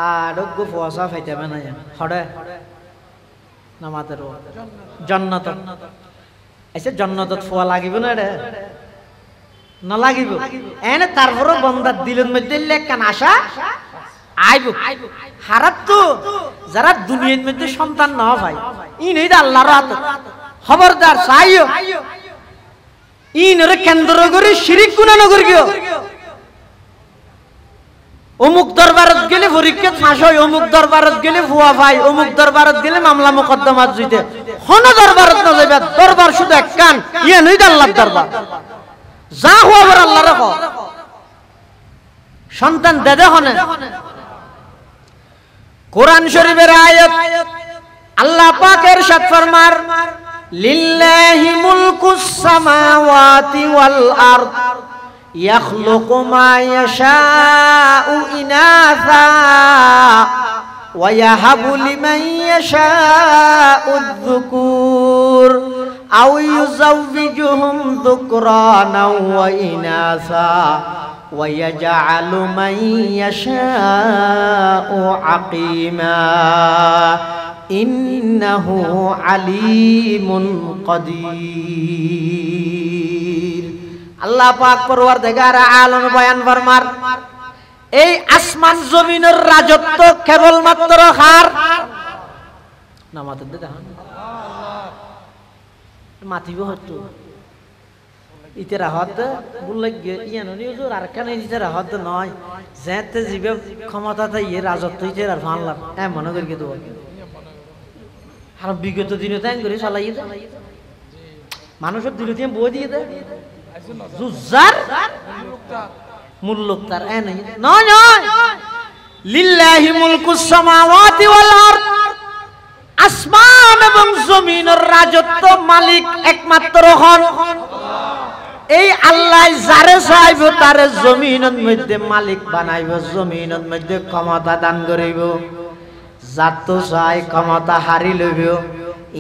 আর গো ফোয়াসা ফাইতাবে না হড়ে নামাতের জান্নাত আচ্ছা জান্নাতত ফোয়া লাগিব না রে না লাগিব এনে তারপরও বন্দার দিলের মধ্যে লেখান আশা আইব হারাত তো যারা দুনিয়ার মধ্যে সন্তান না ভাই ই নেই আল্লাহর হাতে খবরদার চাইও ই নরে কেন্দ্র করে শিরিক গুনাহ নগর গিও অমুক দরবারত গেলে পরীক্ষা ফাঁস হয় অমুক দরবারত গেলে ভুয়া ভাই অমুক দরবারত গেলে মামলা মোকদ্দমা জুইতে কোন দরবারত না যাইবা দরবার শুধু এক কান ইয়ে নই আল্লাহর দরবার যা হওয়ার আল্লাহ রাখো সন্তান দেদে হনে কোরআন শরীফের আয়াত আল্লাহ পাক ইরশাদ ফরমার লিল্লাহি মুলকুস সামাওয়াতি ওয়াল আরদ ইয়াখলুকু মা ইয়াশাউ ইনাসা ওয়া ইয়াহাবু লিমান ইয়াশাউ আয-যুকুর আও ইউযাওবিজুহুম যুকরানা ওয়া ইনাসা ওয়া ইয়াজআলু মান ইয়াশাউ আকীমা ইন্নাহু আলীমুন কাদির আল্লাহ পাক পরওয়ারদিগার আলম বয়ান ফরমার এই আসমান জমিনের রাজত্ব কেবলমাত্র কার নামাতে দে মাতিব হতো ইতে রাহত বললে ইয়ানি হুজুর আর কেন ইতে রাহত নয় যেতে জিবে ক্ষমতা তাই এ রাজত্ব ইতে আর ভাঙলাম মনে করি কি দেব আর বিগত দিনে তাই করে চালাই দে মানুষের দিলে দিয়ে বই দিয়ে দে জুজার মুল্লুক তার নয় নয় লিল্লাহি মুলকুস সামাওয়াতি ওয়াল আরদ আসমান এবং জমিনের রাজত্ব মালিক একমাত্র হন এই আল্লাহ যারে চাইব তারে জমিনের মধ্যে মালিক বানাইব জমিনের মধ্যে ক্ষমতা দান করিব যাত চাই ক্ষমতা হারি লইব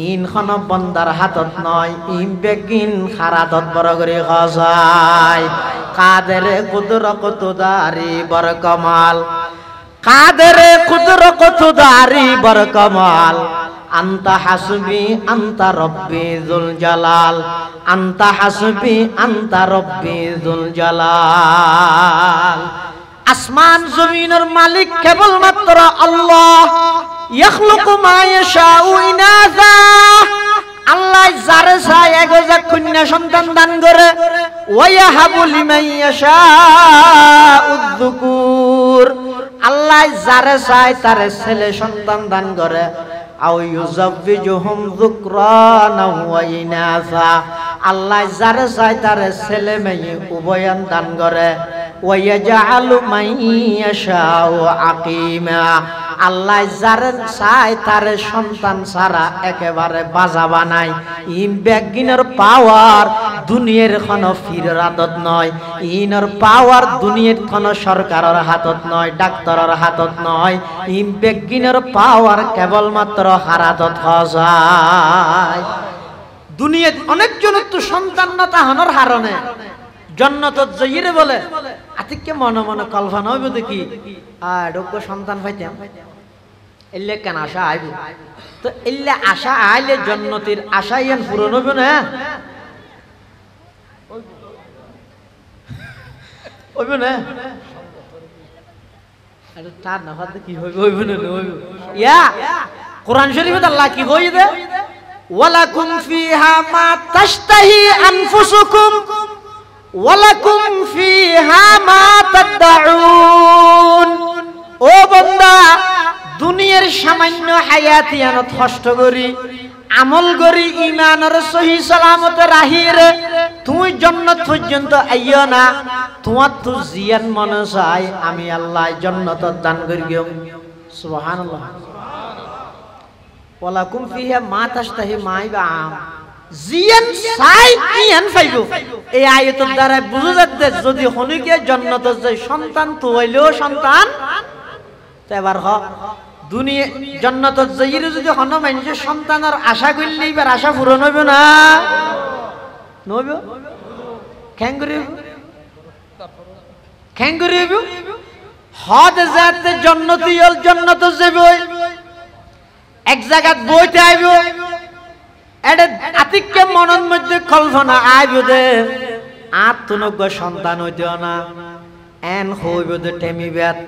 ইনখন বন্দার হাতত নয় ইন বেগিন হারাতত বড় করে খসায় কাদেরে কুদর কতদারি বর কমাল কাদেরে কুদর কতদারি বর কমাল আন্তা হাসবি আন্তা রব্বি যুল জালাল আন্তা হাসবি আন্তা রব্বি যুল জালাল আসমান জমিনের মালিক কেবলমাত্র আল্লাহ ইয়াখলুকু মা ইয়াশাউ ইনাসা আল্লাহ যারে চায় একজা কন্যা সন্তান দান করে ওয়া ইয়াহাবু লিমান ইয়াশাউ আয-যুকুর আল্লাহ যারে চায় তারে ছেলে সন্তান দান করে আও ইউযাওবিজুহুম যুকরানা ওয়া ইনাসা আল্লাহ যারে চায় তারে ছেলে মেয়ে উভয়ন দান করে ওয়া ইয়াজআলু মান ইয়াশাউ আকীমা আল্লাহ যারে চায় তারে সন্তান ছাড়া একেবারে বাজা বানায় ইম বেগিনের পাওয়ার দুনিয়ার কোনো ফিরের হাতত নয় ইনর পাওয়ার দুনিয়ার কোনো সরকারের হাতত নয় ডাক্তারের হাতত নয় ইম বেগিনের পাওয়ার কেবলমাত্র হারাতত হয় দুনিয়াত অনেকজন তো সন্তান না তাহানোর হারণে জান্নাতত যাইরে বলে আতিককে মনে মনে কল্পনা হইব দেখি আর ডোগ্য সন্তান পাইতাম এলে কেন আশা আইব তো এলে আশা আইলে জান্নাতের আশা ইয়ান পূরণ হইব না হইব না আরে তার না হতে কি হইব হইব না হইব ইয়া কোরআন শরীফে আল্লাহ কি কই দে ওয়ালাকুম ফিহা মা তাশতাহি আনফুসুকুম ওয়ালাকুম ফিহা মা তাদউন ও বান্দা দুনিয়ার সামান্য হায়াতিয়ানত কষ্ট করি আমল করি ঈমানের সহি সালামতে রাহিরে তুই জান্নাত পর্যন্ত আইও না তোমার তো জিয়ান মনে চাই আমি আল্লাহ জান্নাত দান করিও সুবহানাল্লাহ ওয়ালাকুম ফিহা মা তাশতাহি মাই বা জিয়ান চাই ইয়ান পাইব। এই আয়াতের দ্বারা বুঝা যাচ্ছে যদি হনিকে জান্নাতে যায় সন্তান তো হইলেও সন্তান তো এবার দুনিয়া জান্নাতে যাইরে যদি হন মানুষের সন্তানের আশা করলে এবার আশা পূরণ হইব না নইব খ্যাঙ্গুরি হইব হদ যাতে জান্নাতি হল জান্নাতে যাইব এক জায়গাত বইতে আইব এটা আতিককে মনের মধ্যে কল্পনা আইব দে আত্মনজ্ঞ সন্তান হইতেও না এন হইব দে টেমিবাত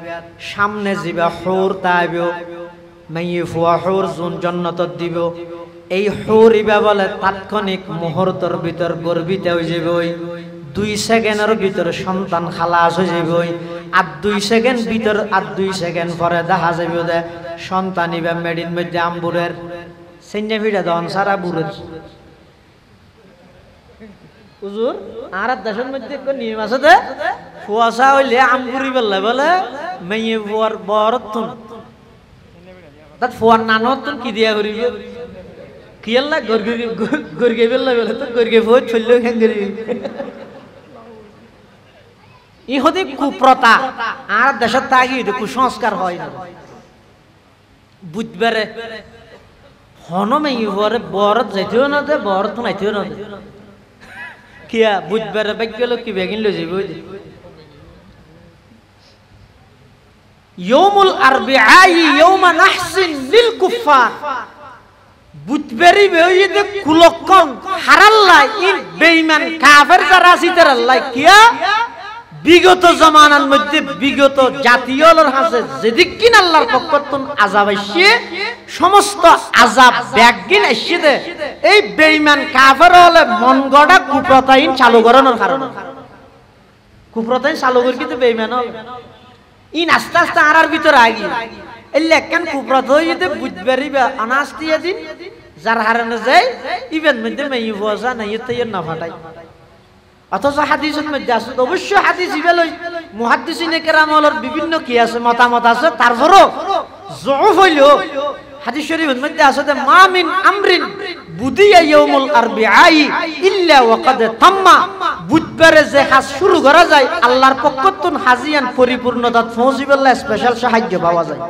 সামনে যাবা হুর তাইব মাইয়ে ফুয়া হুর জুন জান্নাতত দিব এই হুর ইবা বলে তাৎক্ষণিক মুহূর্তের ভিতর গর্বিত হয়ে যাবে 2 সেকেন্ডের ভিতর সন্তান খালাস হয়ে যাবে আর 2 সেকেন্ড ভিতর আর 2 সেকেন্ড পরে দেখা যাবে দে সন্তান ইবা মেডিন মধ্যে আম্বুরের সেন্যা ভিড়া দন সারা বুড়ের হুজুর আর দেশের মধ্যে কোন নিয়ম আছে দে ফুয়াশা হইলে আম্বুরি বললে বলে মেয়ে ফুয়ার বরতুন তাত ফুয়ার নানতুন কি দিয়া করিব কি আল্লাহ গরগে বললে বলে তো গরগে ফুয়া চললো কেন করিব ই হতে কুপ্রথা আর দেশের তাগি কুসংস্কার হয় না বুঝবারে হনমে ইহরে বরত যাইতেও না দে বরত নাইতেও না দে কিয়া বুঝবারে বাক্য লোক কি বেগিন লই যাইব ইয়াউমুল আরবিআই ইয়াউমা নাহসিন লিল কুফার বুঝবারি বেইতে কুলক্ষণ হারাল্লাহ ইন বেঈমান কাফের যারা সিতার আল্লাহ কিয়া বিগত জামানার মধ্যে বিগত জাতীয়র হাতে যেদিক কিন আল্লাহর পক্ষতুন আযাব আইছে সমস্ত আযাব ব্যাগিন আইছে দে এই বেঈমান কাফের হলে মন গড়া কুপ্রথাইন চালু করানোর কারণে কুপ্রথাইন চালু করি কিন্তু বেঈমান ইন আস্তে আস্তে আরার ভিতরে আগি এই লেখান কুপ্রথা হইতে বুঝবারিবা অনাস্তিয়া দিন যার হারানো যায় ইভেন মধ্যে মেই বসা নাই এতে না ফাটাই অথচ হাদিসের মধ্যে আছে অবশ্য হাদিস ইবেলই মুহাদ্দিসিনে কেরামলের বিভিন্ন কি আছে মতামত আছে তারপরও যউফ হইলো হাদিস শরীফের মধ্যে আছে যে মা মিন আমরিন বুদিয়া ইয়াউমুল আরবিআই ইল্লা ওয়াকাদ তাম্মা বুধবারে যে কাজ শুরু করা যায় আল্লাহর পক্ষতুন হাজিয়ান পরিপূর্ণতা পৌঁছিবেলা স্পেশাল সাহায্য পাওয়া যায়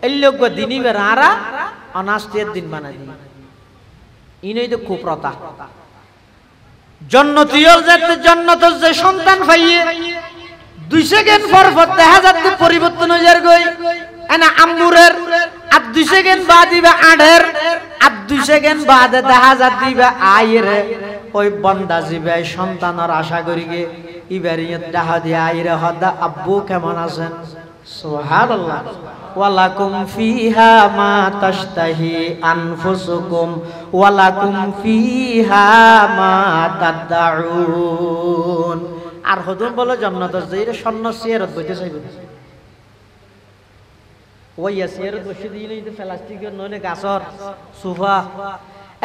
এই লোক দিনিবের আরা অনাস্তের দিন বানাই দিন ইনই তো কুপ্রথা জান্নাতীয়ল যাতে জান্নাতের যে সন্তান পাইয়ে 2 সেকেন্ড পর পর দেখা যাচ্ছে পরিবর্তন হয়ে যার গই এনা আম্বুরের আর 2 সেকেন্ড বাদ দিবা আড়ের আর 2 সেকেন্ড বাদে দেখা যাচ্ছে আইরে ওই বান্দা জিবে সন্তানের আশা করিগে ইবারিয়ত দেখা দিয়া আইরে হদা আব্বু কেমন আছেন সুবহানাল্লাহ ওয়ালাকুম ফিহা মা তাশতাহি আনফুসুকুম ওয়ালাকুম ফিহা মা তাদউন আর হদুন বলে জান্নাতের যাইরে স্বর্ণ সিয়ারত বইতে চাইবে ওইয়া সিয়ারত বসে দিলেই তো প্লাস্টিকের নলে গাছর সোফা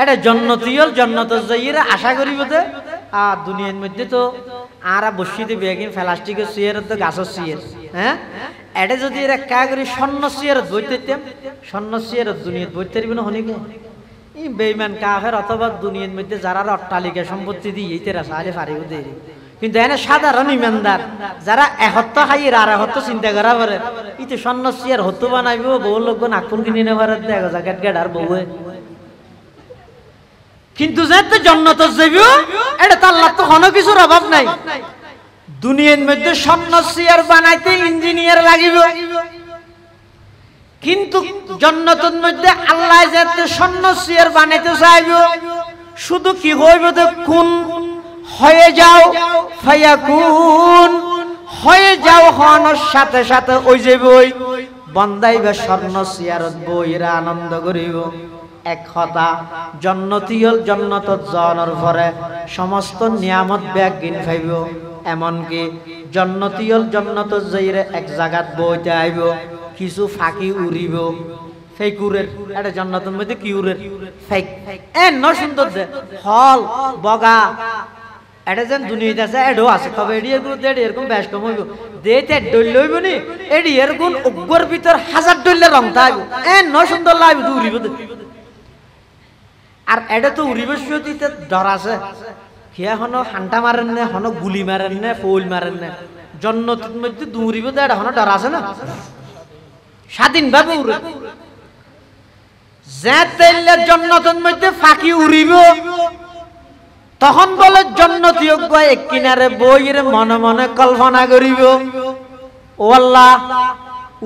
এটা জান্নাতীয়ল জান্নাতের যাইরে আশা করিবতে আর দুনিয়ার মধ্যে তো আরা বসে দিবে একদিন প্লাস্টিকের সিয়ারত তো গাছর সিয়ার হ্যাঁ এটা যদি এরা কা করে স্বর্ণ সিয়ারত বইতেতাম স্বর্ণ সিয়ারত দুনিয়াত বইতে পারবে না হনিকে এই বেঈমান কাফের অথবা দুনিয়ার মধ্যে যারা অট্টালিকা সম্পত্তি দিয়ে এইতেরা সালে পারিব দেই কিন্তু এনে সাধারণ ইমানদার যারা একত্ব খাইয়ের আর একত্ব চিন্তা করা পারে ইতে স্বর্ণ সিয়ার হতো বানাইব বহু লোক নাগপুর কিনে নেবার দেখো জ্যাকেট গেট আর বউয়ে কিন্তু যাতে জান্নাতে যাইব এটা তো আল্লাহ তো কোনো কিছুর অভাব নাই দুনিয়ার মধ্যে স্বর্ণ সিয়ার বানাইতে ইঞ্জিনিয়ার লাগিব কিন্তু জান্নাতের মধ্যে আল্লাহ যাতে স্বর্ণ সিয়ার বানাইতে চাইব শুধু কি হইব তো কোন হয়ে যাও ফায়াকুন হয়ে যাও হওয়ার সাথে সাথে ওই যে বই বান্দাইবা স্বর্ণ সিয়ারত বইরা আনন্দ করিব এক কথা জান্নাতীয়ল জান্নাতত যাওয়ার পরে সমস্ত নিয়ামত ব্যাগিন পাইব এমনকি জান্নাতীয়ল জান্নাতত যাইরে এক জায়গাত বইতে আইব কিছু ফাঁকি উড়িব ফেকুরের এটা জান্নাতের মধ্যে কি উড়ের ফেক ন সুন্দর দে ফল বগা এটা যেন দুনিয়াতে আছে এডো আছে তবে এডি এরকম এরকম বেশ কম হইব দেতে ডল লইব নি এডি এরকম উগ্গর ভিতর হাজার ডলে রং থাকব ন সুন্দর লাগবে উড়িব আর এটা তো উড়িবস্যতিতে ডর আছে হিয়া হনো হান্টা মারেন না হনো গুলি মারেন না ফৌল মারেন না জন্নতের মধ্যে দৌড়িব তো এটা হনো ডর আছে না স্বাধীনভাবে উড়ে যে তেলে জন্নতের মধ্যে ফাঁকি উড়িব তখন বলে জন্নতি এক কিনারে বইয়ের মনে মনে কল্পনা করিব ও আল্লাহ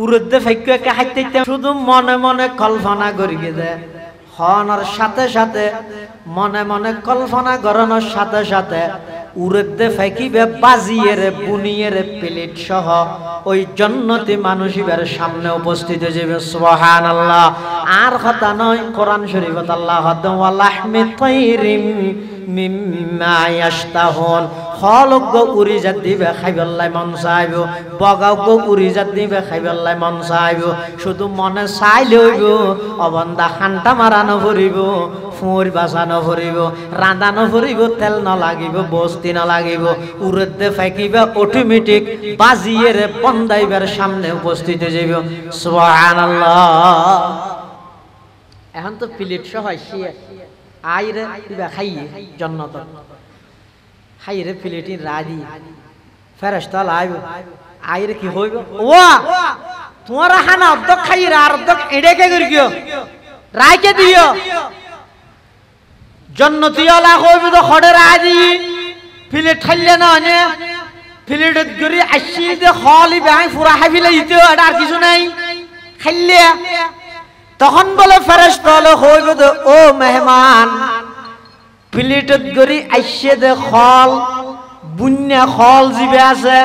উড়ে ফাইক একে হাইতে শুধু মনে মনে কল্পনা করিবে দে হনর সাথে সাথে মনে মনে কল্পনা করানোর সাথে সাথে উড়ে ফাইকিবে বাজিয়ে বুনিয়ে প্লেট সহ ওই জন্নতি মানুষের সামনে উপস্থিত হয়ে যাবে সুবহানাল্লাহ আর কথা নয় কোরআন শরীফত আল্লাহ ওয়া লাহমি তাইরিম মিম্মা ইয়াশতাহুন খলক উড়ি জাত দিবে খাইবাল্লাই মন চাইব বগাও উড়ি জাত দিবে খাইবাল্লাই মন চাইব শুধু মনে চাইলে হইব অবন্দা খান্তা মারানো ভরিব ফুঁর বাঁচানো ভরিব রাঁধানো ভরিব তেল ন লাগিব বস্তি ন লাগিব উড়ে ফাইকিবা অটোমেটিক বাজিয়ে বন্দাইবার সামনে উপস্থিত হয়ে যাইব সুবহানাল্লাহ এখন তো প্লেট সহ আসিয়ে আইরে দিবা খাইয়ে জন্নত খাইরে প্লেটি রাজি ফেরেশতা লাইব আইরে কি হইব ওয়া তোমারা খানা অর্ধক খাইরা আর অর্ধক এড়েকে করিও রাইকে দিও জন্নতি আলা হইব তো খড়ে রাজি প্লেট খাইলে না নে প্লেটত গরি আসি দে খলি বাই পুরা হাবিলে ইতো আর কিছু নাই খাইলে তখন বলে ফেরেশতা হলো হইব তো ও মেহমান প্লেটত গরি আইছে দে খল বুন্যা খল জিবে আছে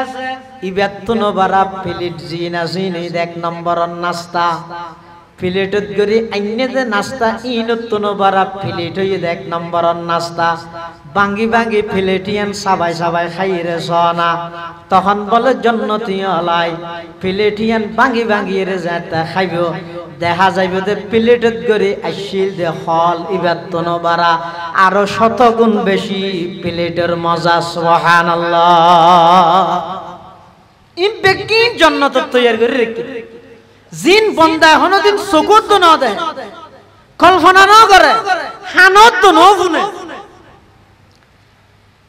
ইবাত তো নবারা প্লেট জিন আছে নেই এক নম্বরের নাস্তা প্লেটত গরি আইনে দে নাস্তা ইনত তো নবারা প্লেট হই এক নম্বরের নাস্তা বাঙ্গি বাঙ্গি প্লেটিয়ান সবাই সবাই খাইরে সোনা তখন বলে জন্নতি আলাই প্লেটিয়ান বাঙ্গি বাঙ্গি রে যাতা খাইব দেখা যাইব যে প্লেটত গরি আইছিল দে হল ইবাত তো নবারা আরো শতগুণ বেশি প্লেটের মজা সুবহানাল্লাহ ইন বেকিন জান্নাত তৈয়ার করে রেখে জিন বন্দা হনদিন চকুত তো না দেয় কল্পনা না করে হানত তো না শুনে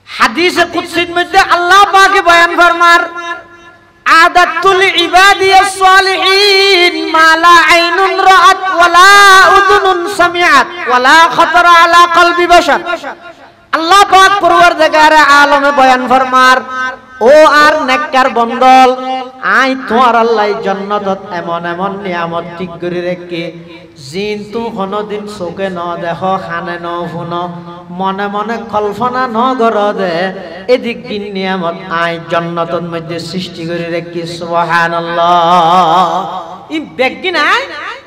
হাদিসে কুদসির মধ্যে আল্লাহ পাক বয়ান ফরমার আদাতুল ইবাদিয়াস সালিহিন মা লা আইনুন রাআত ওয়ালা উযুনুন সামিআত ওয়ালা খাতারা আলা কলবি বাশার আল্লাহ পাক পরওয়ারদিগার আলমে বয়ান ফরমার ও আর নেককার বন্দল আই তোমার আল্লাহ জান্নাতত এমন এমন নিয়ামত ঠিক করে রেখে জিন তু কোনদিন চোখে ন দেখো খানে ন শুনো মনে মনে কল্পনা ন কর দে এদিক দিন নিয়ামত আই জান্নাতর মধ্যে সৃষ্টি করে রেখে সুবহানাল্লাহ ই বেগিন আই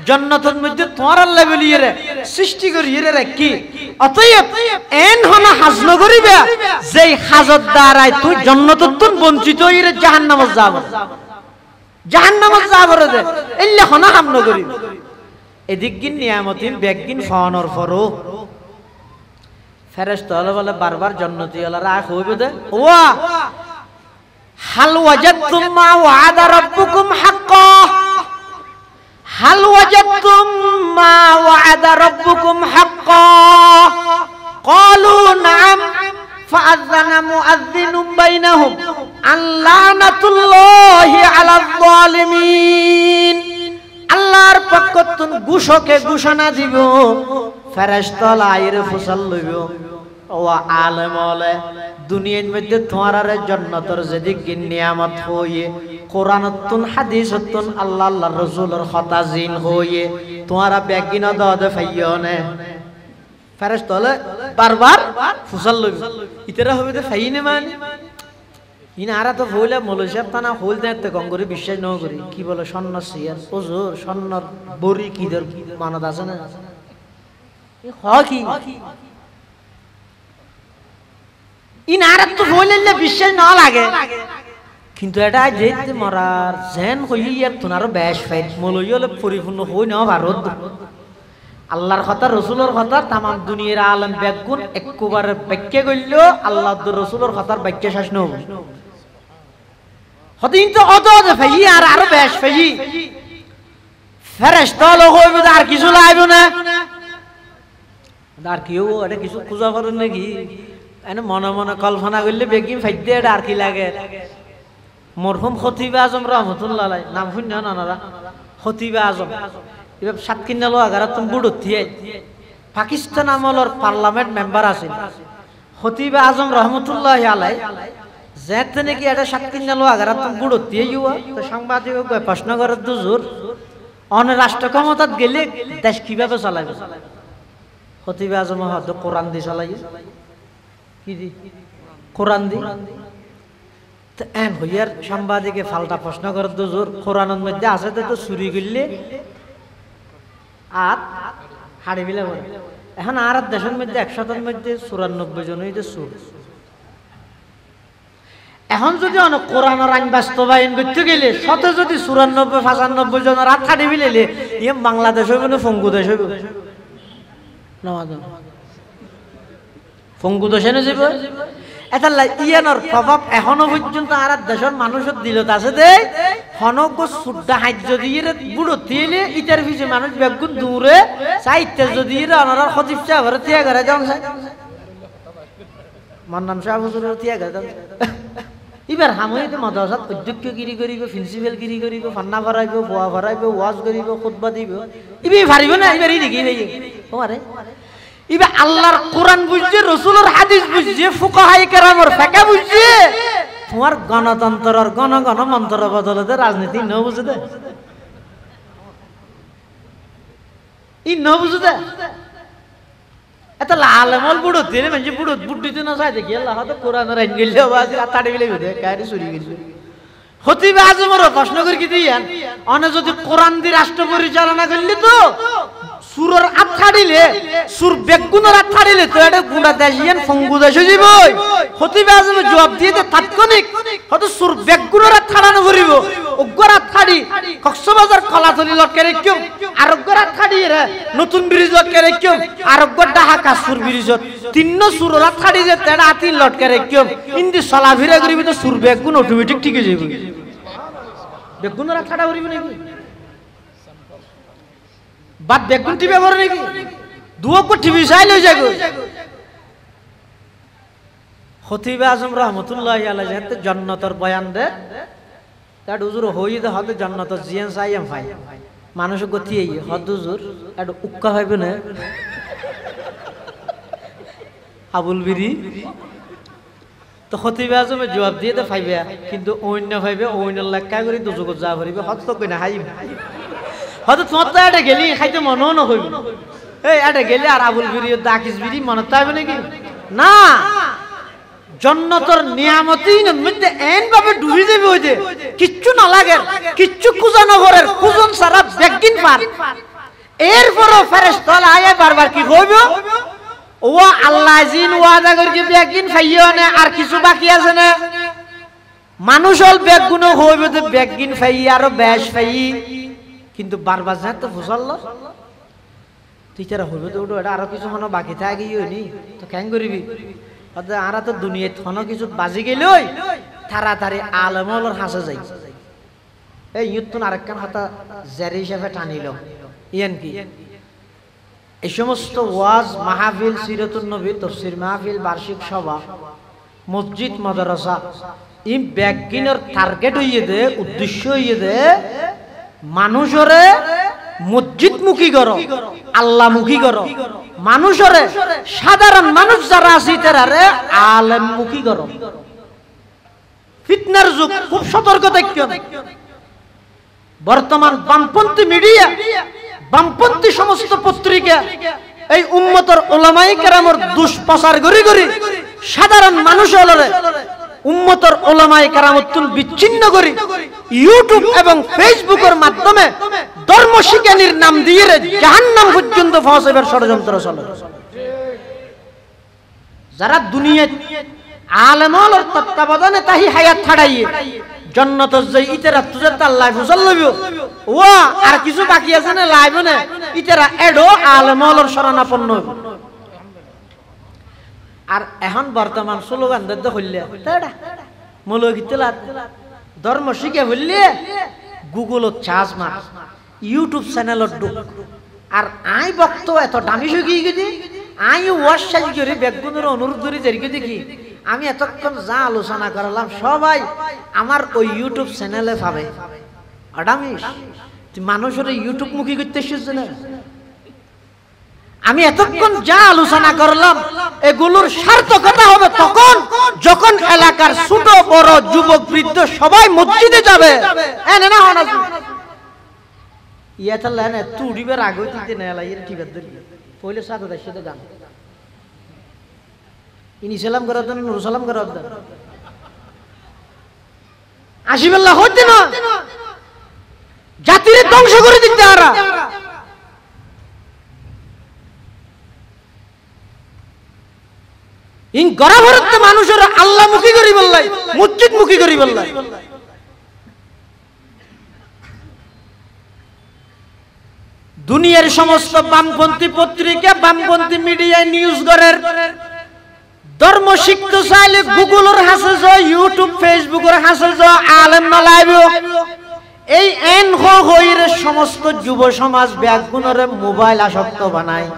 জান্নাতের মধ্যে তোমার আল্লাহ বলিয়ে রে সৃষ্টি করিয়ে রে কি অতএব এন হনা হাজ ন করিবা যেই হাজত দ্বারাই তুই জান্নাতের তুন বঞ্চিত হইরে জাহান্নামে যাব জাহান্নামে যাব রে এল্লে হনা হাম ন করি এদিক গিন নিয়ামতিন বেগিন ফাওয়ানোর পরও ফেরেশতা বলে বারবার জান্নাতি আল্লাহ রাখ হইবে দে ওয়া হাল ওয়াজাদতুম মা ওয়াদা রাব্বুকুম হাক্কান হাল ওয়াজাদতুম মা ওয়াদা রাব্বুকুম হাক্কান ক্বালু না'আম ফাআযানা মুআযযিনুম বাইনাহুম আল্লানাতুল্লাহি আলাল যালিমিন আল্লাহর পক্ষ থেকে ঘোষকে ঘোষণা দিব ফেরেশতা আইরে ফসল লইব ও আলেম বলে দুনিয়ার মধ্যে তোমার আর জান্নাতের যেদিক নিয়ামত হইয়ে কোরআনতুন হাদিসতুন আল্লাহ আল্লাহর রাসূলের কথা জিন হইয়ে তোমারা বেগিনা দদে ফাইয়নে ফেরেশতা বলে বারবার ফসল লইব ইতরা হবে তো ফাইনে মানে ইনারা তো হইলে মৌলভী সাহেব তানা হইল দেখতে কম করে বিশ্বাস ন করি কি বলে স্বর্ণ সিয়ার ওজোর স্বর্ণর বড়ি কি দর মানত আছে না কি ইনারা তো হইলে বিশ্বাস না লাগে কিন্তু এটা যেতে মরার যেন হইয়ার তোনারও বেশ ফাইট মৌলভী হলে পরিপূর্ণ হই না ভারত আল্লাহর কথা রসুলের কথা তাম দুনিয়ার আলম ব্যাগুন একবারে ব্যাখ্যা করল আল্লাহ রসুলের কথার ব্যাখ্যা শেষ ন হদিন তো অত ফাই আর আরো বেশ ফাই ফেরেশতা লোক হইবে আর কিছু লাগবে না আর কেউ এটা কিছু পূজা করেন নাকি এনে মনে মনে কল্পনা করলে বেগিন ফাইদে এটা আর কি লাগে মরহুম খতিবে আজম রহমতুল্লাহ নাম শুন নানারা খতিবে আজম এবার সাতকিন্নালো আগারা তুমি বুড়িয়ে পাকিস্তান আমলের পার্লামেন্ট মেম্বার আছেন খতিবে আজম রহমতুল্লাহ আলাই যেতে নাকি এটা সাতকিন্নালো আগারা তুমি বুড়িয়ে তো সাংবাদিক প্রশ্ন করার দুজোর অন্য রাষ্ট্র ক্ষমতাত গেলে দেশ কিভাবে চালাবে খতিবে আজম হয়তো কোরআন দিয়ে চালাই কি দি কোরআন দি এন হইয়ার সাংবাদিকে ফালটা প্রশ্ন করার দুজোর কোরআনের মধ্যে আছে তো চুরি করলে আর হাড়ি বিলে বলে এখন আর দেশের মধ্যে 100-এর মধ্যে 94 জন হইতে চোর এখন যদি অনেক কোরআনের আইন বাস্তবায়ন করতে গেলে শত যদি 94-95 জনের হাত হাড়ি বিলেলে ইয়ে বাংলাদেশ হইব না ফঙ্গু দেশ হইব ফঙ্গু দেশে না যাব এটা ইয়ানোর প্রভাব এখনো পর্যন্ত আর দেশের মানুষের দিলত আছে দে হনক সুদ্ধা হাজ্য দিয়ে বুড়ো তিলে ইটার পিছে মানুষ বেগুন দূরে সাহিত্য যদি অনার খতিব সাহেবের তিয়া ঘরে যান মান্নান সাহেব হুজুরের তিয়া ঘরে যান এবার হামইতে মাদ্রাসাত অধ্যক্ষগিরি করিব প্রিন্সিপাল গিরি করিব ফান্না ভরাইব বোয়া ভরাইব ওয়াজ করিব খুতবা দিব ইবি ভারিব না এবার ই দেখি ভাই ওরে ইবা আল্লাহর কোরআন বুঝছে রাসূলের হাদিস বুঝছে ফুকাহায়ে কেরামের ফিকহ বুঝছে তোমার গণতন্ত্রের গণ মন্ত্র বদলতে রাজনীতি ন বুঝতে ই ন বুঝতে এটা আলেমল বুড়ো দিনে মানে বুড়ো বুদ্ধিতে না চাই দেখি আল্লাহ তো কোরআনের আইন গেলে বাজি আতাড়ি বিলে গদে কারি চুরি গেছে খতিবে আজমের প্রশ্ন করি কি দিয়ান অনে যদি কোরআন দি রাষ্ট্র পরিচালনা করলি তো সুরের আথাড়িলে সুর বেগুনের আথাড়িলে তো এটা গুণা দেশিয়ান ফঙ্গু দেশ যাবই খতিবে আজমে জবাব দিয়ে তাৎক্ষণিক হয়তো সুর বেগুনের আথাড়ানো করিব অগ্গর আথাড়ি কক্সবাজার কলাতলি লটকে রেখেও আরোগ্যর আথাড়ি রে নতুন ব্রিজ লটকে রেখেও আরোগ্যর ঢাকা সুর ব্রিজত তিন্ন সুরের আথাড়ি যে তেড়া আতি লটকে রেখেও ইন্দি চলাফেরা করিবি তো সুর বেগুন অটোমেটিক ঠিক হয়ে যাবে বেগুনের আথাড়া করিবি নাকি বাদ বেগুন টিপে বড় নাকি দুয়ক টিভি চাই লই যাগো খতিবে আজম রহমতুল্লাহ আলাইহি যেতে জান্নাতের বয়ান দে তার হুজুর হই দে হতে জান্নাতের জিয়ান চাইম ভাই মানুষ গতি এই হদ হুজুর এড উক্কা হইবে না আবুল বিরি তো খতিবে আজমে জবাব দিয়ে দে ফাইবে কিন্তু অন্য ফাইবে অন্য লেখা করে দুজক যা ভরিবে হত তো কই না হাই হয়তো তোমার তো এটা গেলি খাইতে মনও নহইব এই এটা গেলে আর আবুল বিরি দাকিস বিরি মনে তাইবে নাকি না জান্নাতের নিয়ামতিন মধ্যে এন ভাবে ডুবি যাবে হইতে কিচ্ছু না লাগে কিচ্ছু কুজা নগরের কুজন সারা বেগিন পার এরপরও ফেরেশতা আয়ে বারবার কি কইবো ও আল্লাহ জিন ওয়াদা করি বেগিন খাইও না আর কিছু বাকি আছে না মানুষ হল বেগুনও হইবে তো বেগিন খাই আর বেশ খাই কিন্তু বারবার যা তো বুঝাল্লো তুই তারা হইবে তো ওটা আরো কিছু মনে বাকি থাকে নি তো কেন করিবি আর তো দুনিয়ায় থন কিছু বাজি গেলই তাড়াতাড়ি আলেমলের হাসে যাই এই ইয়তুন আরেকখান হাতা জেরি হিসাবে টানিল ইয়ান কি এই সমস্ত ওয়াজ মাহফিল সিরাতুন নবী তাফসীর মাহফিল বার্ষিক সভা মসজিদ মাদ্রাসা ই ব্যাগিনের টার্গেট হইয়ে দে উদ্দেশ্য হইয়ে দে মানুষরে মসজিদ মুখী করো আল্লাহ মুখী করো মানুষরে সাধারণ মানুষ যারা আছে তারারে আলেম মুখী করো ফিতনার যুগ খুব সতর্ক থাকবেন বর্তমান বামপন্থী মিডিয়া বামপন্থী সমস্ত পত্রিকা এই উম্মতের উলামায়ে কেরামের দুষ্প্রচার করি করি সাধারণ মানুষ হলরে উম্মতের উলামায়ে কেরামতুল বিচ্ছিন্ন করি ইউটিউব এবং ফেসবুকের মাধ্যমে ধর্ম শিক্ষানির নাম দিয়ে জাহান্নাম পর্যন্ত পৌঁছাবার ষড়যন্ত্র চলে যারা দুনিয়া আলেমর তত্ত্বাবধানে তাহি হায়াত ছাড়াইয়ে জান্নাত যাই ইতারা তুজে তার লাইফ চল লইব ও আর কিছু বাকি আছে না লাইব না ইতারা এডো আলেমর শরণাপন্ন আর এখন বর্তমান স্লোগান দে হইলে তাড়া মৌলগিতলা ধর্ম শিখে হইলে গুগলত চার্জ মার ইউটিউব চ্যানেলত ঢুক আর আই বক্ত এত দামি শিখি গেছি আই ওয়াশাই করে বেগুনের অনুরোধ করে যেরকে দেখি আমি এতক্ষণ যা আলোচনা করলাম সবাই আমার ওই ইউটিউব চ্যানেলে পাবে। আডামিস তুই মানুষের ইউটিউব মুখী করতে এসেছিস না? আমি এতক্ষণ যা আলোচনা করলাম এগুলোর সার্থকতা হবে তখন যখন এলাকার ছোট বড় যুবক বৃদ্ধ সবাই মসজিদে যাবে। এনে না হন ইয়া তাহলে না তুই উড়িবার আগে দিতে না এলাই টিকার ধরি পয়লে সাথে তার সাথে গান ইনি সালাম করার দেন নুর সালাম করার দেন আসিবাল্লাহ হইতে না জাতির ধ্বংস করে দিতে আরা ইন গড়া ভরতে মানুষের আল্লাহ মুখী করি বললাই মসজিদ মুখী করি বললাই। দুনিয়ার সমস্ত বামপন্থী পত্রিকা বামপন্থী মিডিয়ায় নিউজ করের ধর্ম শিখতে চাইলে গুগলের হাসে যাও ইউটিউব ফেসবুকের হাসে যাও আলেম না লাইভ এই এন হইরে সমস্ত যুব সমাজ ব্যাগুনের মোবাইল আসক্ত বানায়।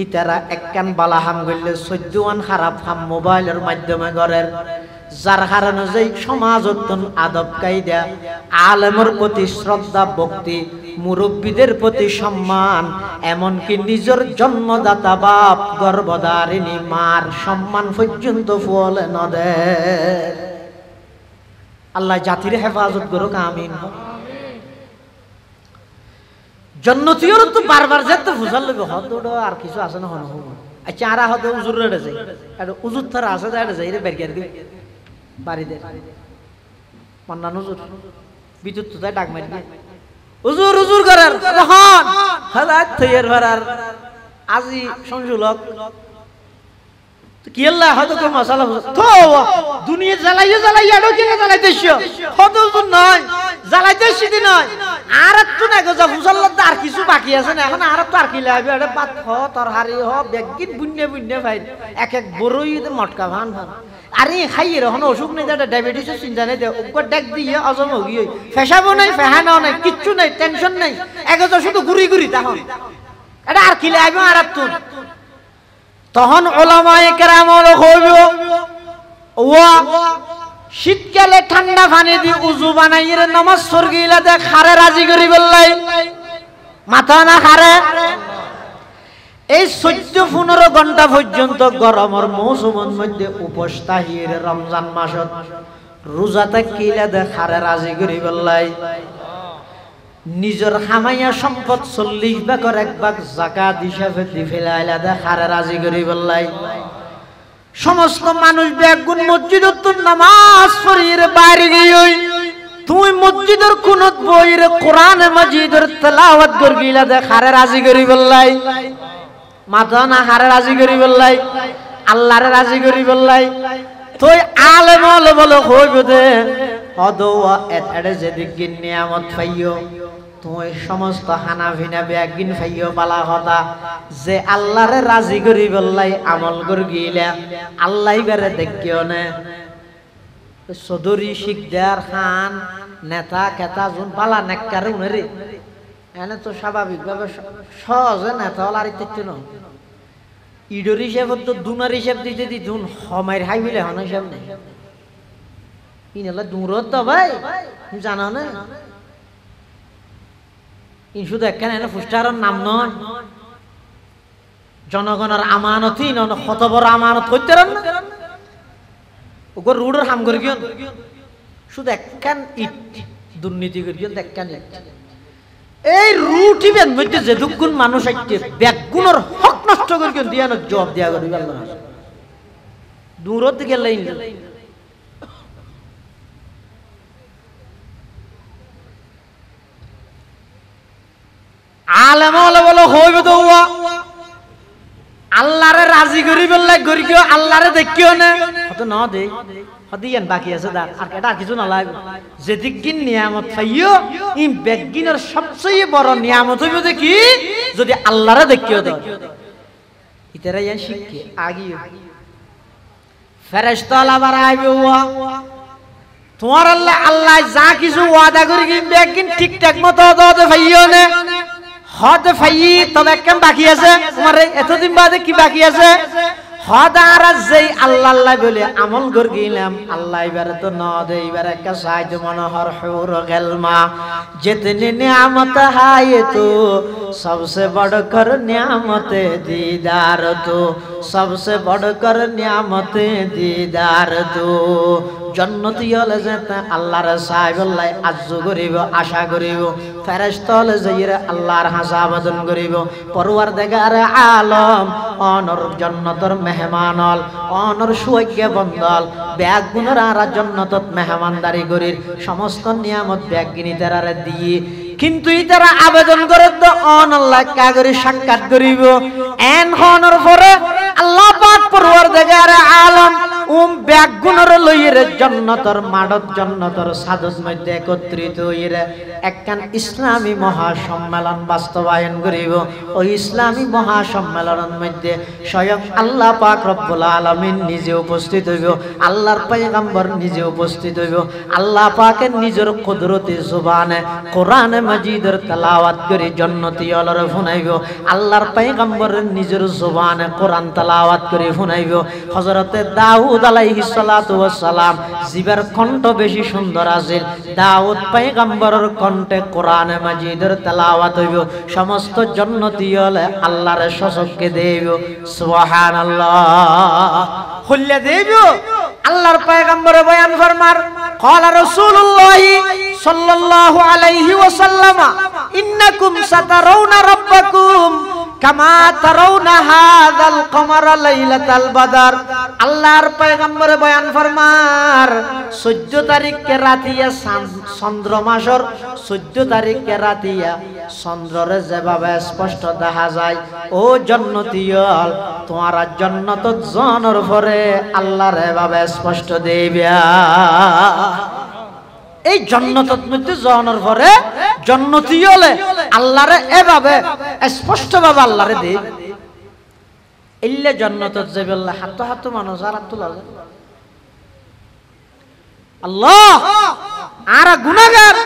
ইতারা একখান বালা হাম গইলে 14 খারাপ হাম মোবাইলের মাধ্যমে গড়ের যার কারণে যে সমাজত আদব কায়দা আলেমের প্রতি শ্রদ্ধা ভক্তি মুরব্বীদের প্রতি সম্মান এমনকি নিজের জন্মদাতা বাপ গর্ভধারিণী মার সম্মান পর্যন্ত ফলে নদে। আল্লাহ জাতির হেফাজত করুক আমিন। জন্নতির তো বারবার যেতে ফুসাল লইব হতো আর কিছু আছে না হন আচ্ছা আর হতে উজুর রেড়ে যাই আর উজুর তার আছে যায় যাই রে বেরকার দিই বাড়িতে মান্না হুজুর বিদ্যুৎ তো ডাক মারি হুজুর হুজুর করার হন হালাত থইয়ের ভরার আজি সংজুলক কি আল্লাহ হয়তো তো মশালা তো দুনিয়া জ্বালাইয়া জ্বালাইয়া আরো কেন জ্বালাইতেছ হতো নয় জ্বালাইতেছি দি নয় আর একটু না গজা ফুসাল্লাহ আর কিছু বাকি আছে না এখন আর তো আর কি লাগবে আরে পাত হ তরহারি হ বেগিন বুন্নে বুন্নে ভাই এক এক বড়ই মটকা ভান ভান আরে খাইয়ে এখন অসুখ নেই ডায়াবেটিসের চিন্তা নেই ওকে ডেক দিয়ে অজম হয়ে ফেসাবো নাই ফেহানাও নাই কিচ্ছু নাই টেনশন নাই একজা শুধু ঘুরি ঘুরি তখন এটা আর কি লাগবে আর একটু তখন ওলামায়ে কেরাম হইব ওয়া শীতকালে ঠান্ডা পানি দিয়ে উজু বানাইয়ে নামাজ সরগিলা দে খারে রাজি করি বললাই মাথা না খারে এই 14-15 ঘন্টা পর্যন্ত গরমের মৌসুমের মধ্যে উপোস তাহির রমজান মাসত রোজাতে কিলা দে খারে রাজি করি বললাই নিজের খামাইয়া সম্পদ 40 ভাগের 1 ভাগ যাকাত হিসাবে দি ফেলাইলা দে খারে রাজি করি বললাই সমস্ত মানুষ বেগুন মসজিদত নামাজ পড়িয়ে বাইরে গিয়ে তুই মসজিদের কুনত বইরে কোরআন মাজিদের তেলাওয়াত করগিলা দে খারে রাজি করি বললাই মাথা না হারে রাজি করি বললাই আল্লাহরে রাজি করি বললাই তুই আলেম হলে বলে হইব দে অদওয়া এটারে যেদিক নিয়ামত পাইও তুই সমস্ত হানাফিনা বেগিন ফাইও বালা কথা যে আল্লাহরে রাজি করি বললাই আমল কর গিলা আল্লাহ বেরে দেখিও না চৌধুরী শিকদার খান নেতা কেতা যোন পালা নেককারে উনারে এনে তো স্বাভাবিকভাবে সহজে নেতা হল আর ইত্যাদি ন ইডর হিসাব তো দুনার হিসাব দিতে দিতুন হমাইর হাই বিলে হন হিসাব নেই ইনলা দূরত তো ভাই তুমি জানো না ইন শুধু একখানে এনে ফুস্টারের নাম নয় জনগণের আমানতই নয় কত বড় আমানত করতে না ওগো রুডের হাম করে গিয়ে শুধু একখান ইট দুর্নীতি করে গিয়ে একখান ইট এই রুটিবেন মধ্যে যে দুগুণ মানুষ আইতে বেগুনের হক নষ্ট করে গিয়ে দিয়া না জবাব দিয়া করি আল্লাহ দূরত গেলে আলেম হলে বলো হইবে তো আল্লাহরে রাজি করি বললে করি কেউ আল্লাহরে দেখিও না হয়তো ন দে হদিয়ান বাকি আছে দা আর এটা কিছু না লাগবে যেদিকিন নিয়ামত পাইও ই বেগিনের সবচেয়ে বড় নিয়ামত হইব যে কি যদি আল্লাহরে দেখিও দাও ইতারা ইয়ান শিখে আগিও ফেরেশতা আবার আইবে ওয়া তোমার আল্লাহ আল্লাহ যা কিছু ওয়াদা করি কি বেগিন ঠিকঠাক মতো দাও দে পাইও না হদ ফাই তবে কেন বাকি আছে তোমার এতদিন বাদে কি বাকি আছে হদ আর যেই আল্লাহ আল্লাহ বলে আমল করে গেলাম আল্লাহ এবারে তো ন দে এবারে একটা সাহায্য মনোহর হুর গেলমা जितनी नियामत है तो सबसे बढ़कर नियामत दीदार तो सबसे बढ़कर नियामत दीदार तो जन्नती हले जेते আল্লাহর সাহেবুল্লাহ আজ্জু করিব আশা করিব ফেরেশতা হলে যাইরা আল্লাহর হাসাবাদন করিব পরওয়ারদিগার আলম অনর জান্নাতের মেহমান হল অনর সুভাগ্য বন্দল ব্যাগ গুণের আর জান্নাতত মেহমানদারি করির সমস্ত নিয়ামত ব্যাগ গিনি তারারে দিয়ে কিন্তু ইতারা আবেদন করে তো অন আল্লাহ কাগরি সাক্ষাৎ করিব এন হনর পরে আল্লাহ পাক পরওয়ারদিগার আলম ব্যাগ গুণের লইরে জান্নাতের মাডত জান্নাতের সাদত মধ্যে একত্রিত হইরে একখান ইসলামী মহাসম্মেলন বাস্তবায়ন করিব ওই ইসলামী মহাসম্মেলনের মধ্যে স্বয়ং আল্লাহ পাক রব্বুল আলামিন নিজে উপস্থিত হইব আল্লাহর পয়গম্বর নিজে উপস্থিত হইব আল্লাহ পাকের নিজের কুদরতি জবানে কোরআন মাজিদের তেলাওয়াত করে জান্নাতি আলর শুনাইব আল্লাহর পয়গম্বরের নিজের জবানে কোরআন তেলাওয়াত করে শুনাইব হযরতে দাউদ আলাইহিস সালাতু ওয়াস সালাম জিবার কণ্ঠ বেশি সুন্দর আছে দাউদ পয়গম্বরের কণ্ঠে কোরআন মাজিদের তেলাওয়াত হইব সমস্ত জান্নাতি হলে আল্লাহর সচক্ষে দেব সুবহানাল্লাহ হল্লা দেব আল্লাহর পয়গম্বর বয়ান ফরমার ক্বালা রাসূলুল্লাহ সাল্লাল্লাহু আলাইহি ওয়াসাল্লাম ইন্নাকুম সাতারাউনা রাব্বাকুম কামা তারাউনা হাযাল কমারা লাইলাতাল বাদর আল্লাহর পয়গম্বর বয়ান ফরমার 14 তারিখে রাতিয়া চন্দ্র মাসের 14 তারিখে রাতিয়া চন্দ্ররে যেভাবে স্পষ্ট দেখা যায় ও জান্নাতীয়ল তোমারা জান্নাতত জনের পরে আল্লাহর এভাবে স্পষ্ট দেবিয়া এই জান্নাতত মধ্যে জনের পরে জান্নাতি হলে আল্লাহরে এভাবে স্পষ্ট ভাবে আল্লাহরে দেব ইল্লা জান্নাতত যাবেল্লা হাত হাত মানুষ আর তুলা আল্লাহ আর গুনাহগার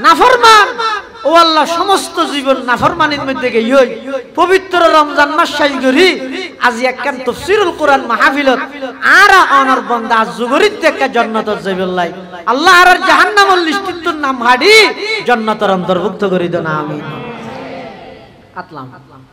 নাফরমান ও আল্লাহ সমস্ত জীবন নাফরমানির মধ্যে গই হই পবিত্র রমজান মাস শাই করি আজি একখান তাফসীরুল কোরআন মাহফিলত আর অনর বান্দা জুগরিত থেকে জান্নাতত যাবেল্লা আল্লাহ আর জাহান্নামের লিস্টিত নাম হাডি জান্নাতের অন্তর্ভুক্ত করি দেন আমিন আতলাম